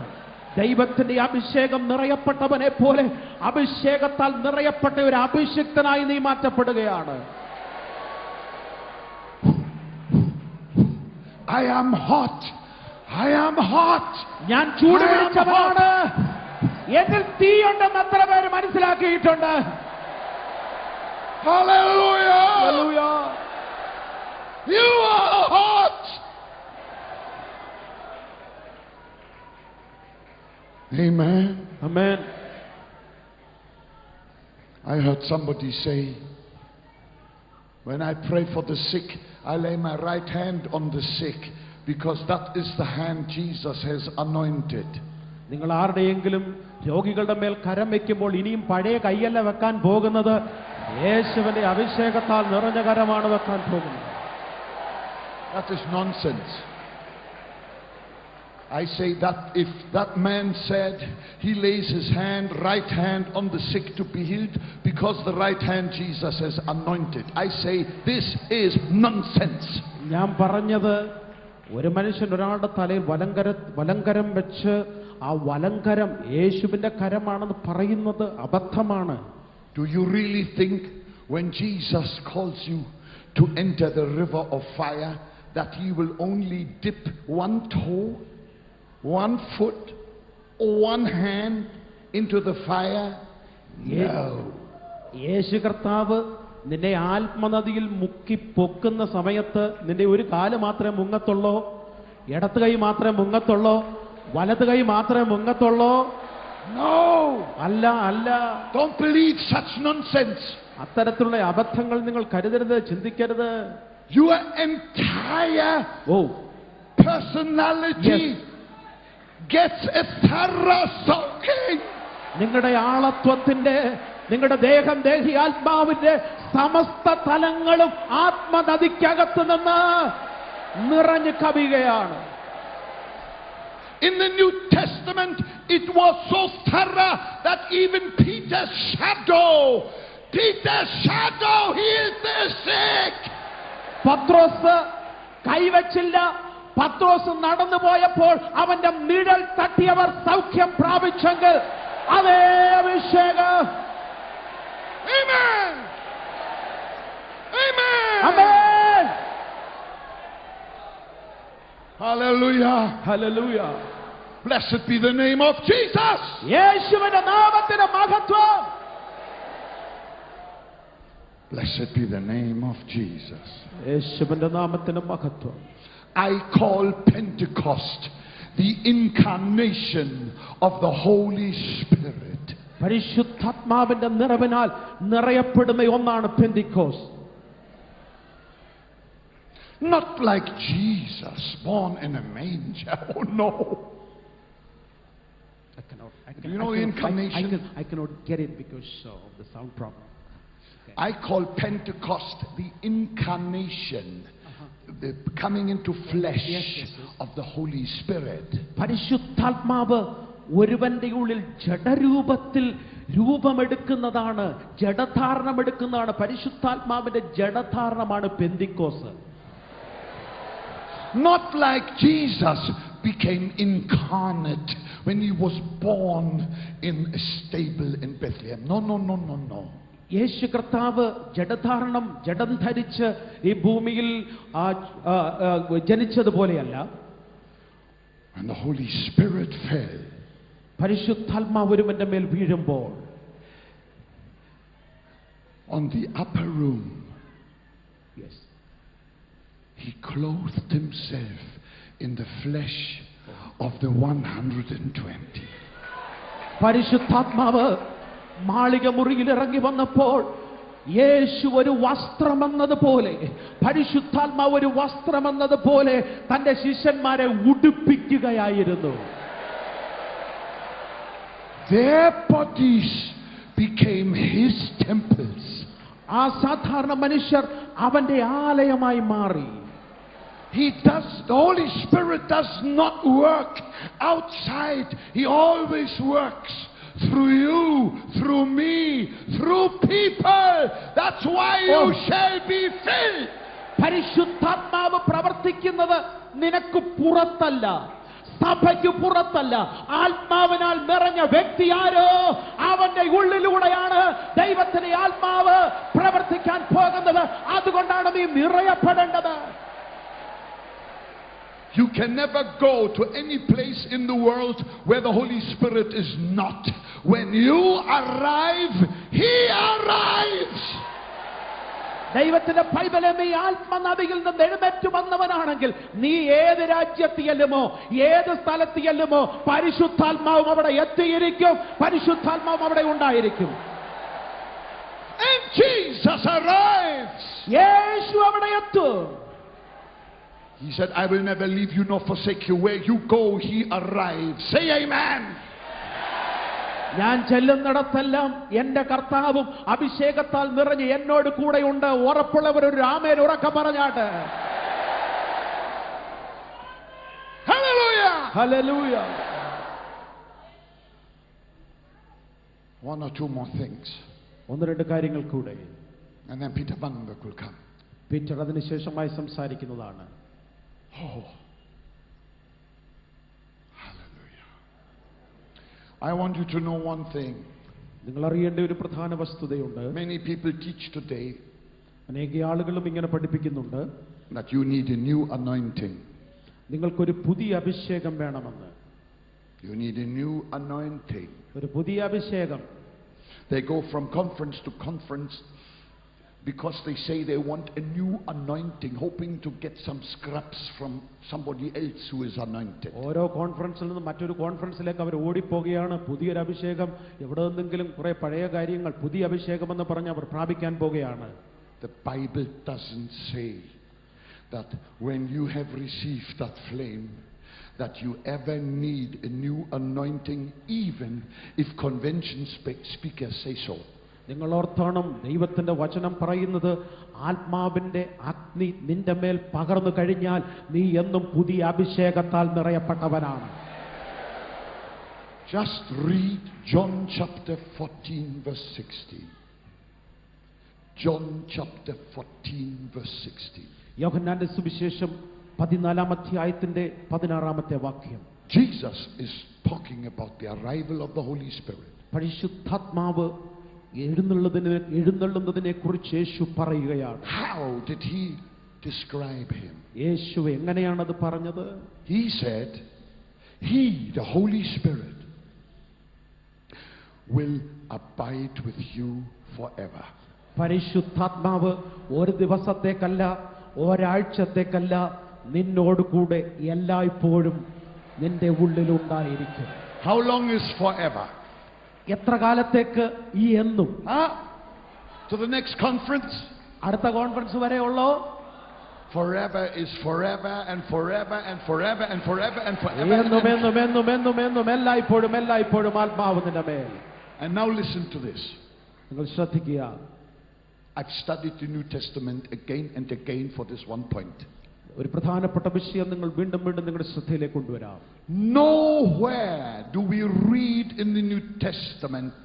ദൈവത്തിന്റെ അഭിഷേകം നിറയപ്പെട്ടവനെ പോലെ അഭിഷേകത്താൽ നിറയപ്പെട്ട ഒരു അഭിഷിക്തനായി നീ മാറ്റപ്പെടുകയാണ്. I am hot. I am hot. ഞാൻ ചൂട് പിടിച്ചവനാണ്. എന്നിൽ തീയുണ്ടെന്ന് എത്ര പേര് മനസ്സിലാക്കിയിട്ടുണ്ട്? Hallelujah. Hallelujah. You are hot. Amen. Amen. I heard somebody say, when I pray for the sick, I lay my right hand on the sick, because that is the hand Jesus has anointed. നിങ്ങൾ ആരുടെയെങ്കിലും രോഗികളുടെ മേൽ കരം വെക്കുമ്പോൾ ഇനിയും പഴയ കൈയല്ല വെക്കാൻ പോകുന്നത്, യേശുവിന്റെ അഭിഷേകത്താൽ നിറഞ്ഞ കരമാണ് വെക്കാൻ പോകുന്നത്. That is nonsense. I say that if that man said he lays his right hand on the sick to be healed because the right hand Jesus has anointed, I say this is nonsense. ഞാൻ പറഞ്ഞത് ഒരു മനുഷ്യൻ ഒരാളുടെ തലയിൽ വലങ്കരം വെച്ച് ആ വലങ്കരം യേശുവിന്റെ കരമാണെന്ന് പറയുന്നത് അബദ്ധമാണ്. Do you really think when Jesus calls you to enter the river of fire that he will only dip one toe, one foot, or one hand into the fire? No. യേശു കർത്താവ് നിന്നെ ആത്മനദിയിൽ മുക്കി പൊക്കുന്ന സമയത്ത് നിന്റെ ഒരു കാല് മാത്രമേ മുങ്ങത്തുള്ളൂ, ഇടത്ത് കൈ മാത്രമേ മുങ്ങത്തുള്ളൂ, വലത് കൈ മാത്രമേ മുങ്ങത്തുള്ളൂ? No. അല്ല അല്ല. Don't believe such nonsense. അത്തരത്തിലുള്ള അബദ്ധങ്ങൾ നിങ്ങൾ കരുതരുത്, ചിന്തിക്കരുത്. Your entire personality gets a thorough soaking. നിങ്ങളുടെ ആളത്വത്തിന്റെ, നിങ്ങളുടെ ദേഹം, ദേഹി, ആത്മാവിന്റെ സമസ്ത തലങ്ങളും ആത്മനദിക്കകത്ത് നിന്ന് നിറഞ്ഞു കവിയുകയാണ്. In the New Testament, it was so thorough that even Peter's shadow healed the sick. പത്രോസ് കൈവച്ചില്ല. പത്രോസ് നടന്നു പോയപ്പോൾ അവന്റെ നിഴൽ തട്ടിയവർ സൗഖ്യം പ്രാപിച്ചെങ്കിൽ അതേ അഭിഷേകം. Amen. Amen. Amen. Hallelujah. Hallelujah. Blessed be the name of Jesus. യേശുവിന്റെ നാമത്തിന് മഹത്വം. Blessed be the name of Jesus. യേശുവിന്റെ നാമത്തിന് മഹത്വം. I call Pentecost the incarnation of the Holy Spirit. പരിശുദ്ധാത്മാവിന്റെ നിറവിനാൽ നിറയപ്പെടുന്ന ഒന്നാണ് പെന്തിക്കോസ്. Not like Jesus born in a manger. Oh no. Incarnation. I cannot get it because of the sound problem. Okay. I call Pentecost the incarnation, the coming into flesh of the Holy Spirit. പരിശുദ്ധാത്മാവ് ഒരുവന്റെ ഉള്ളിൽ ജഡരൂപത്തിൽ രൂപമെടുക്കുന്നതാണ്, ജഡധാരണമെടുക്കുന്നതാണ്. പരിശുദ്ധാത്മാവിന്റെ ജഡധാരണമാണ് പെന്തിക്കോസ്. Not like Jesus became incarnate when he was born in a stable in Bethlehem. No, no, no, no, no. യേശു കർത്താവ് ജഡം ധരിച്ച് ഈ ഭൂമിയിൽ ജനിച്ചതുപോലെയല്ല. And the Holy Spirit fell. പരിശുദ്ധാത്മാവ് ഒരുവന്റെ മേൽ വീഴുമ്പോൾ on the upper room, yes, he clothed himself in the flesh of the 120. പരിശുദ്ധാത്മാവ് മാളിക മുറിയിൽ ഇറങ്ങി വന്നപ്പോൾ യേശു ഒരു വസ്ത്രമെന്നതുപോലെ, പരിശുദ്ധാത്മാവ് ഒരു വസ്ത്രമെന്നതുപോലെ തന്റെ ശിഷ്യന്മാരെ ഉടുപ്പിക്കുകയായിരുന്നു. Their bodies became his temples. ആ സാധാരണ മനുഷ്യർ അവന്റെ ആലയമായി മാറി. The Holy Spirit does not work outside. He always works through you, through me, through people. That's why you shall be filled. പരിശുദ്ധാത്മാവ് പ്രവർത്തിക്കുന്നത് നിനക്ക് പുറത്തല്ല, സഭയ്ക്ക് പുറത്തല്ല. ആത്മാവിനാൽ നിറഞ്ഞ വ്യക്തി ആരോ അവന്റെ ഉള്ളിലൂടെയാണ് ദൈവത്തിന്റെ ആത്മാവ് പ്രവർത്തിക്കാൻ പോകുന്നത്. അതുകൊണ്ടാണ് നീ നിറയപ്പെടേണ്ടത്. You can never go to any place in the world where the Holy Spirit is not. When you arrive, he arrives. ദൈവത്തിന്റെ പൈതലെ, നീ ആത്മനദിയിൽ നിന്ന് എഴുന്നേറ്റ് വന്നവനാണെങ്കിൽ നീ ഏത് രാജ്യത്ത് ചെല്ലുമോ, ഏത് സ്ഥലത്ത് ചെല്ലുമോ, പരിശുദ്ധാത്മാവും അവിടെ എത്തിയിരിക്കും, പരിശുദ്ധാത്മാവും അവിടെ ഉണ്ടായിരിക്കും. And Jesus arrives. യേശു അവിടെ എത്തും. He said, I will never leave you nor forsake you. Where you go, he arrives. Say amen. ഞാൻ ചെല്ലുന്നിടത്തെല്ലാം എന്റെ കർത്താവും അഭിഷേകത്താൽ നിറഞ്ഞ് എന്നോട് കൂടെയുണ്ട്. ഉറപ്പുള്ളവർ ഒരു ആമേൻ ഉറക്കെ പറഞ്ഞാട്ട്. Hallelujah. Hallelujah. One or two more things. ഒന്ന് രണ്ട് കാര്യങ്ങൾ കൂടെ. And then Peter Bangbek will come. Peter അതിനുശേഷമായി സംസാരിക്കുന്നതാണ്. Oh. Hallelujah. I want you to know one thing. നിങ്ങൾ അറിയേണ്ട ഒരു പ്രധാന വസ്തുതയുണ്ട്. Many people teach today അനേക ആളുകളും ഇങ്ങനെ പഠിപ്പിക്കുന്നുണ്ട് that you need a new anointing. നിങ്ങൾക്കൊരു പുതിയ അഭിഷേകം വേണമെന്ന്. You need a new anointing. ഒരു പുതിയ അഭിഷേകം. They go from conference to conference because they say they want a new anointing, hoping to get some scraps from somebody else who is anointed. ഓരോ കോൺഫറൻസിൽ നിന്ന് മറ്റൊരു കോൺഫറൻസിലേക്ക് അവർ ഓടിപ്പോവുകയാണ്. പുതിയൊരു അഭിഷേകം, എവിടെ നിന്നെങ്കിലും കുറെ പഴയ കാര്യങ്ങൾ, പുതിയ അഭിഷേകം എന്ന് പറഞ്ഞ് അവർ പ്രാപിക്കാൻ പോകുകയാണ്. The Bible doesn't say that when you have received that flame that you ever need a new anointing, even if convention speakers say so. നിങ്ങൾ ഓർത്തോണം, ദൈവത്തിന്റെ വചനം പറയുന്നത് ആത്മാവിന്റെ അഗ്നി നിന്റെ മേൽ പകർന്നു കഴിഞ്ഞാൽ നീ എന്നും പുതിയ അഭിഷേകത്താൽ നിറയപ്പെട്ടവനാണ്. Just read John chapter 14 verse 16. John chapter 14 verse 16. യോഹന്നാന്റെ സുവിശേഷം 14-ാം അധ്യായത്തിന്റെ 16-ാമത്തെ വാക്യം. Jesus is talking about the arrival of the Holy Spirit. പരിശുദ്ധാത്മാവ് എഴുന്നള്ളുന്നതിനെ കുറിച്ച് യേശു പറയുകയാണ്. How did he describe him? യേശു എങ്ങനെയാണത് പറഞ്ഞത്? He said, he, the Holy Spirit, will abide with you forever. പരിശുദ്ധാത്മാവ് ഒരു ദിവസത്തേക്കല്ല, ഒരാഴ്ചത്തേക്കല്ല, നിന്നോട് കൂടെ എല്ലായ്പ്പോഴും നിന്റെ ഉള്ളിലുണ്ടായിരിക്കും. How long is forever? എത്ര കാലത്തേക്ക് ഈ എന്നും? To the next conference? അടുത്ത കോൺഫറൻസ് വരെ ഉള്ളോ? Forever is forever and forever and forever and forever and forever. എന്നും എല്ലായ്പ്പോഴും ആത്മാവ് നിന്റെ മേൽ. And now listen to this. നിങ്ങൾ ശ്രദ്ധിക്കുക. I've studied the New Testament again and again for this one point. ഒരു പ്രധാനപ്പെട്ട വിഷയം നിങ്ങൾ വീണ്ടും നിങ്ങളുടെ ശ്രദ്ധയിലേക്ക് കൊണ്ടുവരാം. Nowhere do we read in the New Testament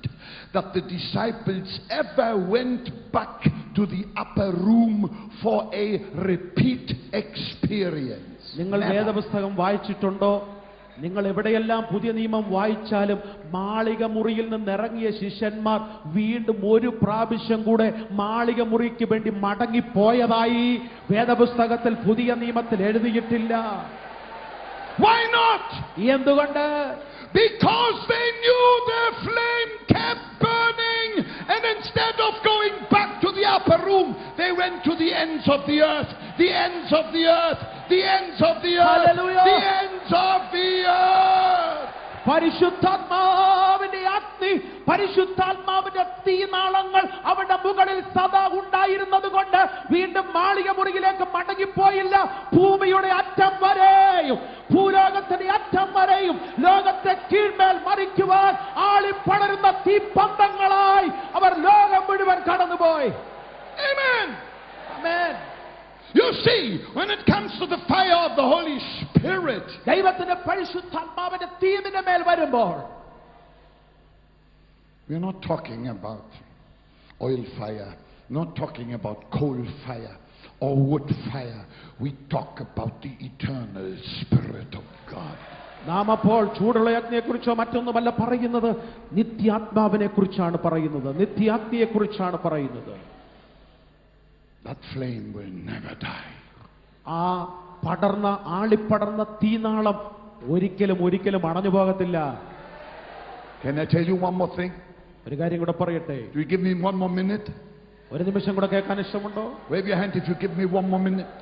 that the disciples ever went back to the upper room for a repeat experience. നിങ്ങൾ വേദപുസ്തകം വായിച്ചിട്ടുണ്ടോ? നിങ്ങൾ എവിടെയെല്ലാം പുതിയ നിയമം വായിച്ചാലും മാളിക മുറിയിൽ നിന്ന് ഇറങ്ങിയ ശിഷ്യന്മാർ വീണ്ടും ഒരു പ്രാവശ്യം കൂടെ മാളിക മുറിക്ക് വേണ്ടി മടങ്ങിപ്പോയതായി വേദപുസ്തകത്തിൽ പുതിയ നിയമത്തിൽ എഴുതിയിട്ടില്ല. Why not? എന്തുകൊണ്ട്? Because they knew the flame kept burning, and instead of going back to the upper room, they went to the ends of the earth, the ends of the earth, the ends of the earth. Hallelujah. The ends of the earth. പരിശുദ്ധാത്മാവിന്റെ അഗ്നി, പരിശുദ്ധാത്മാവിന്റെ തീനാളങ്ങൾ അവരുടെ മുകളിൽ സദാ ഉണ്ടായിരുന്നത് കൊണ്ട് വീണ്ടും മാളിക മുറിയിലേക്ക് മടങ്ങിപ്പോയില്ല. ഭൂമിയുടെ അറ്റം വരെയും ഭൂലോകത്തിന്റെ അറ്റം വരെയും ലോകത്തെ കീഴ്മേൽ മറിക്കുവാൻ ആളിപ്പടരുന്ന തീപ്പന്തങ്ങളായി അവർ ലോകം മുഴുവൻ കടന്നുപോയി. Amen. Amen. You see, when it comes to the fire of the Holy Spirit, ദൈവത്തിന്റെ പരിശുദ്ധാത്മാവിന്റെ തീമിന്റെ മേൽ വരുമ്പോൾ, we're not talking about oil fire, not talking about coal fire or wood fire. We talk about the eternal Spirit of God. നാം അപ്പോൾ ചൂടുള്ള അഗ്നിയെക്കുറിച്ചോ മറ്റൊന്നുമല്ല പറയുന്നത്, നിത്യാത്മാവിനെ കുറിച്ചാണ് പറയുന്നത്, നിത്യാഗ്നിയെക്കുറിച്ചാണ് പറയുന്നത്. That flame will never die. ആ ആളിപ്പടർന്ന തീനാളം ഒരിക്കലും അണഞ്ഞു പോകത്തില്ല. Can I tell you one more thing? ഒരു കാര്യം കൂടെ പറയട്ടെ? Do you give me one more minute? ഒരു നിമിഷം കൂടെ കേൾക്കാൻ ഇഷ്ടമുണ്ടോ? Wave your hand if you give me one more minute.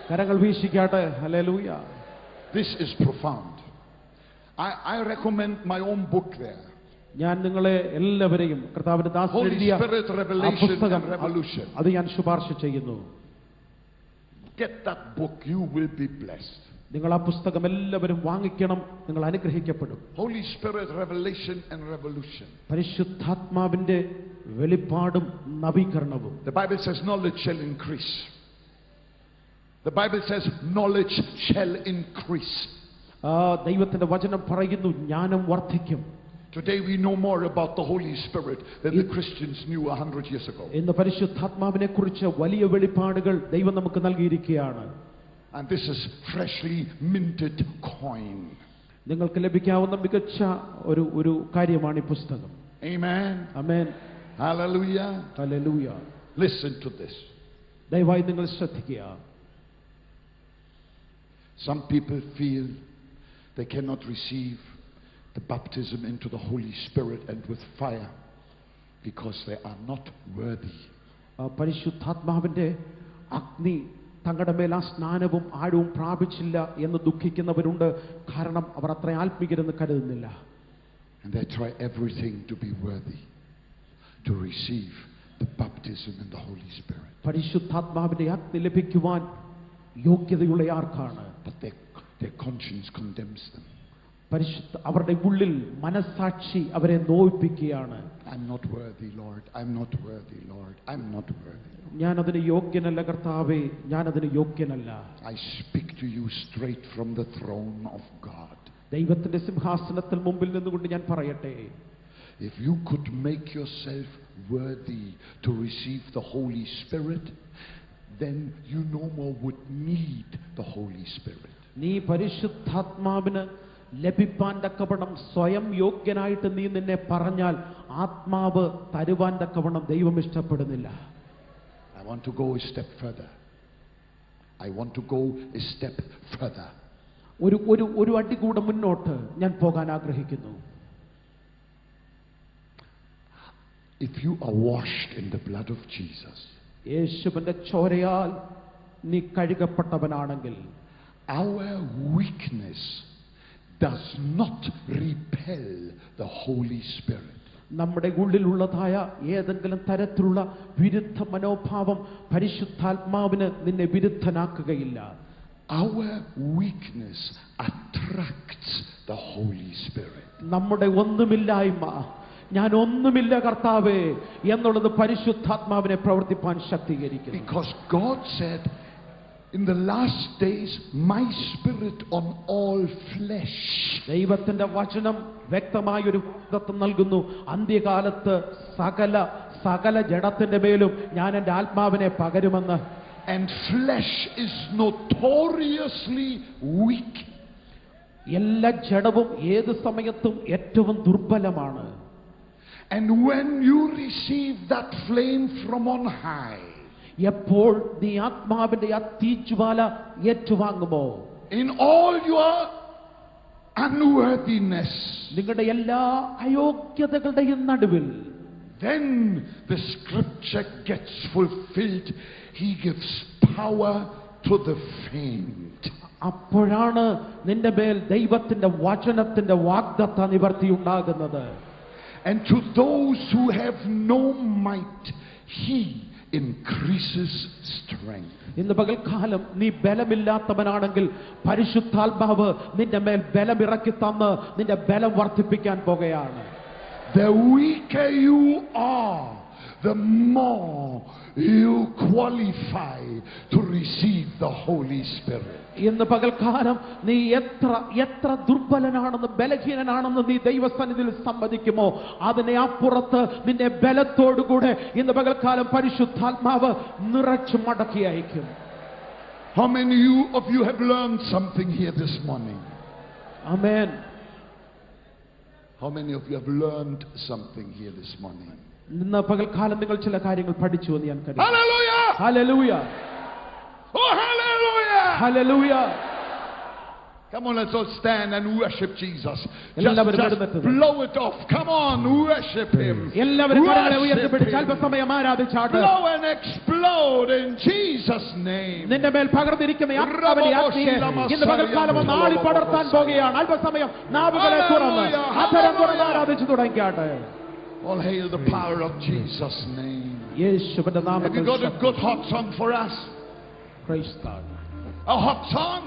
കരങ്ങൾ വീശിക്കാട്ടെ. Hallelujah. This is profound. I recommend my own book there. ഞാൻ നിങ്ങളെ എല്ലാവരെയും കർത്താവിന്റെ ദാസൻ എഴുതിയ പുസ്തകം അത് ഞാൻ ശുപാർശ ചെയ്യുന്നു. Get that book, you will be blessed. നിങ്ങൾ ആ പുസ്തകം എല്ലാവരും വാങ്ങിക്കണം, നിങ്ങൾ അനുഗ്രഹിക്കപ്പെടും. Holy Spirit revelation and revolution. പരിശുദ്ധാത്മാവിന്റെ വെളിപ്പാടും നവീകരണവും. The Bible says knowledge shall increase. The Bible says knowledge shall increase. ദൈവത്തിന്റെ വചനം പറയുന്നു ജ്ഞാനം വർദ്ധിക്കും. Today we know more about the Holy Spirit than the Christians knew 100 years ago. ഇന്ന് പരിശുദ്ധാത്മാവിനെ കുറിച്ച് വലിയ വെളിപ്പാടുകൾ ദൈവം നമുക്ക് നൽകിയിരിക്കുകയാണ്. And this is freshly minted coin. നിങ്ങൾക്ക് ലഭിക്കാവുന്ന മികച്ച ഒരു കാര്യമാണ് ഈ പുസ്തകം. Amen. Amen. Hallelujah. Hallelujah. Listen to this. ദയവായി നിങ്ങൾ ശ്രദ്ധിക്കുക. Some people feel they cannot receive the baptism into the Holy Spirit and with fire because they are not worthy. പരിശുദ്ധാത്മാവിന്റെ അഗ്നി തങ്ങളുടെ മേൽ ആ സ്നാനവും ആഴവും പ്രാപിച്ചില്ല എന്ന് ദുഃഖിക്കുന്നവരുണ്ട്. കാരണം അവർ അത്ര ആത്മീകരെന്ന് കരുതുന്നില്ല. And they try everything to be worthy to receive the baptism in the Holy Spirit. പരിശുദ്ധാത്മാവിന്റെ അഗ്നി ലഭിക്കുവാൻ യോഗ്യതയുള്ള ആർക്കാണ്? But their conscience condemns them. അവരുടെ ഉള്ളിൽ മനസ്സാക്ഷി അവരെ നോവിപ്പിക്കുകയാണ്. I'm not worthy, Lord. I'm not worthy, Lord. I'm not worthy. ഞാൻ അതിന് യോഗ്യനല്ല കർത്താവേ, ഞാൻ അതിന് യോഗ്യനല്ല. I speak to you straight from the throne of God. ദൈവത്തിന്റെ സിംഹാസനത്തിൽ മുമ്പിൽ നിന്നുകൊണ്ട് ഞാൻ പറയട്ടെ, if you could make yourself worthy to receive the Holy Spirit, then you no more would need the Holy Spirit. നീ പരിശുദ്ധാത്മാവിന് ലഭിപ്പാൻ തക്കവണ്ണം സ്വയം യോഗ്യനായിട്ട് നീ നിന്നെ പറഞ്ഞാൽ ആത്മാവ് തരുവാൻ തക്കവണ്ണം ദൈവം ഇഷ്ടപ്പെടുന്നില്ല. I want to go a step further. I want to go a step further. ഒരു അടി കൂടെ മുന്നോട്ട് ഞാൻ പോകാൻ ആഗ്രഹിക്കുന്നു. If you are washed in the blood of Jesus, യേശുവിന്റെ ചോരയാൽ നീ കഴുകപ്പെട്ടവനാണെങ്കിൽ, our weakness does not repel the Holy Spirit. നമ്മുടെ ഉള്ളിലുള്ളതായ ഏതെങ്കിലും തരത്തിലുള്ള വിരുദ്ധ മനോഭാവം പരിശുദ്ധാത്മാവിന് നിന്നെ വിരുദ്ധനാക്കുകയില്ല. Our weakness attracts the Holy Spirit. നമ്മുടെ ഒന്നുമില്ലായ്മ, ഞാൻ ഒന്നുമില്ല കർത്താവേ എന്നുള്ളത് പരിശുദ്ധാത്മാവിനെ പ്രവർത്തിപ്പാൻ ശക്തീകരിക്കുന്നു. Because God said, in the last days, my spirit on all flesh. ദൈവത്തിന്റെ വചനം വ്യക്തമായൊരു വാഗ്ദത്തം നൽകുന്നു. അന്ത്യകാലത്ത് സകല ജഡത്തിന്റെ മേലും ഞാൻ എൻ്റെ ആത്മാവിനെ പകരുമെന്ന്. And flesh is notoriously weak. എല്ലാ ജഡവും ഏത് സമയത്തും ഏറ്റവും ദുർബലമാണ്. And when you receive that flame from on high, എപ്പോൾ നീ ആത്മാവിന്റെ ആ തീജ്വാല ഏറ്റുവാങ്ങുമോ, in all your unworthiness, നിങ്ങളുടെ എല്ലാ അയോഗ്യതകളുടെയും നടുവിൽ, then the scripture gets fulfilled. He gives power to the faint. അപ്പോഴാണ് നിന്റെ മേൽ ദൈവത്തിന്റെ വചനത്തിന്റെ വാഗ്ദത്ത നിവർത്തി ഉണ്ടാകുന്നത്. And to those who have no might, he increases strength. ഇന്ന് പകൽക്കാലം നീ ബലമില്ലാത്തവനാണെങ്കിൽ പരിശുദ്ധാത്മാവ് നിന്റെ മേൽ ബലമിറക്കി തന്ന് നിന്റെ ബലം വർദ്ധിപ്പിക്കാൻ പോകുകയാണ്. The weaker you are, the more you qualify to receive the Holy Spirit. ഇന്ന് പകൽക്കാലം നീ എത്ര ദുർബലനാണെന്ന് ബലഹീനനാണെന്ന് നീ ദൈവസന്നിധിയിൽ സമ്മതിക്കുമോ, അതിനെ അപ്പുറത്ത് നിന്നെ ബലത്തോടുകൂടെ ഇന്ന് പകൽക്കാലം പരിശുദ്ധാത്മാവ് നിറച്ചു മടക്കി അയക്കും. How many of you have learned something here this morning? Amen. How many of you have learned something here this morning? ഇന്ന് പകൽക്കാലം നിങ്ങൾ ചില കാര്യങ്ങൾ പഠിച്ചു എന്ന് ഞാൻ കരുതുന്നു. Hallelujah! Hallelujah! Oh, hallelujah! Hallelujah! Come on, let's all stand and worship Jesus. എല്ലാവരും Just blow it off. Come on, worship Him. എല്ലാവരും കരങ്ങളെ ഉയർത്തിപ്പിടിച്ച് അല്പസമയം ആരാധിച്ചാട്ട്. Blow and explode in Jesus' name. നിന്റെ മേൽ പകർന്നിരിക്കുന്ന ആത്മാവിന്റെ അഗ്നിയെ ഇന്ന് പകൽക്കാലം ഒന്ന് ആളി പടർത്താൻ പോകുകയാണ്. അല്പസമയം നാവുകളെ തുറന്ന് അധരം തുറന്ന് ആരാധിച്ചു തുടങ്ങിയാട്ടെ. All hail the power of Jesus' name. യേശുവിന്റെ നാമത്തിൽ. Have you got a good hot song for us? Praise God. A hot song?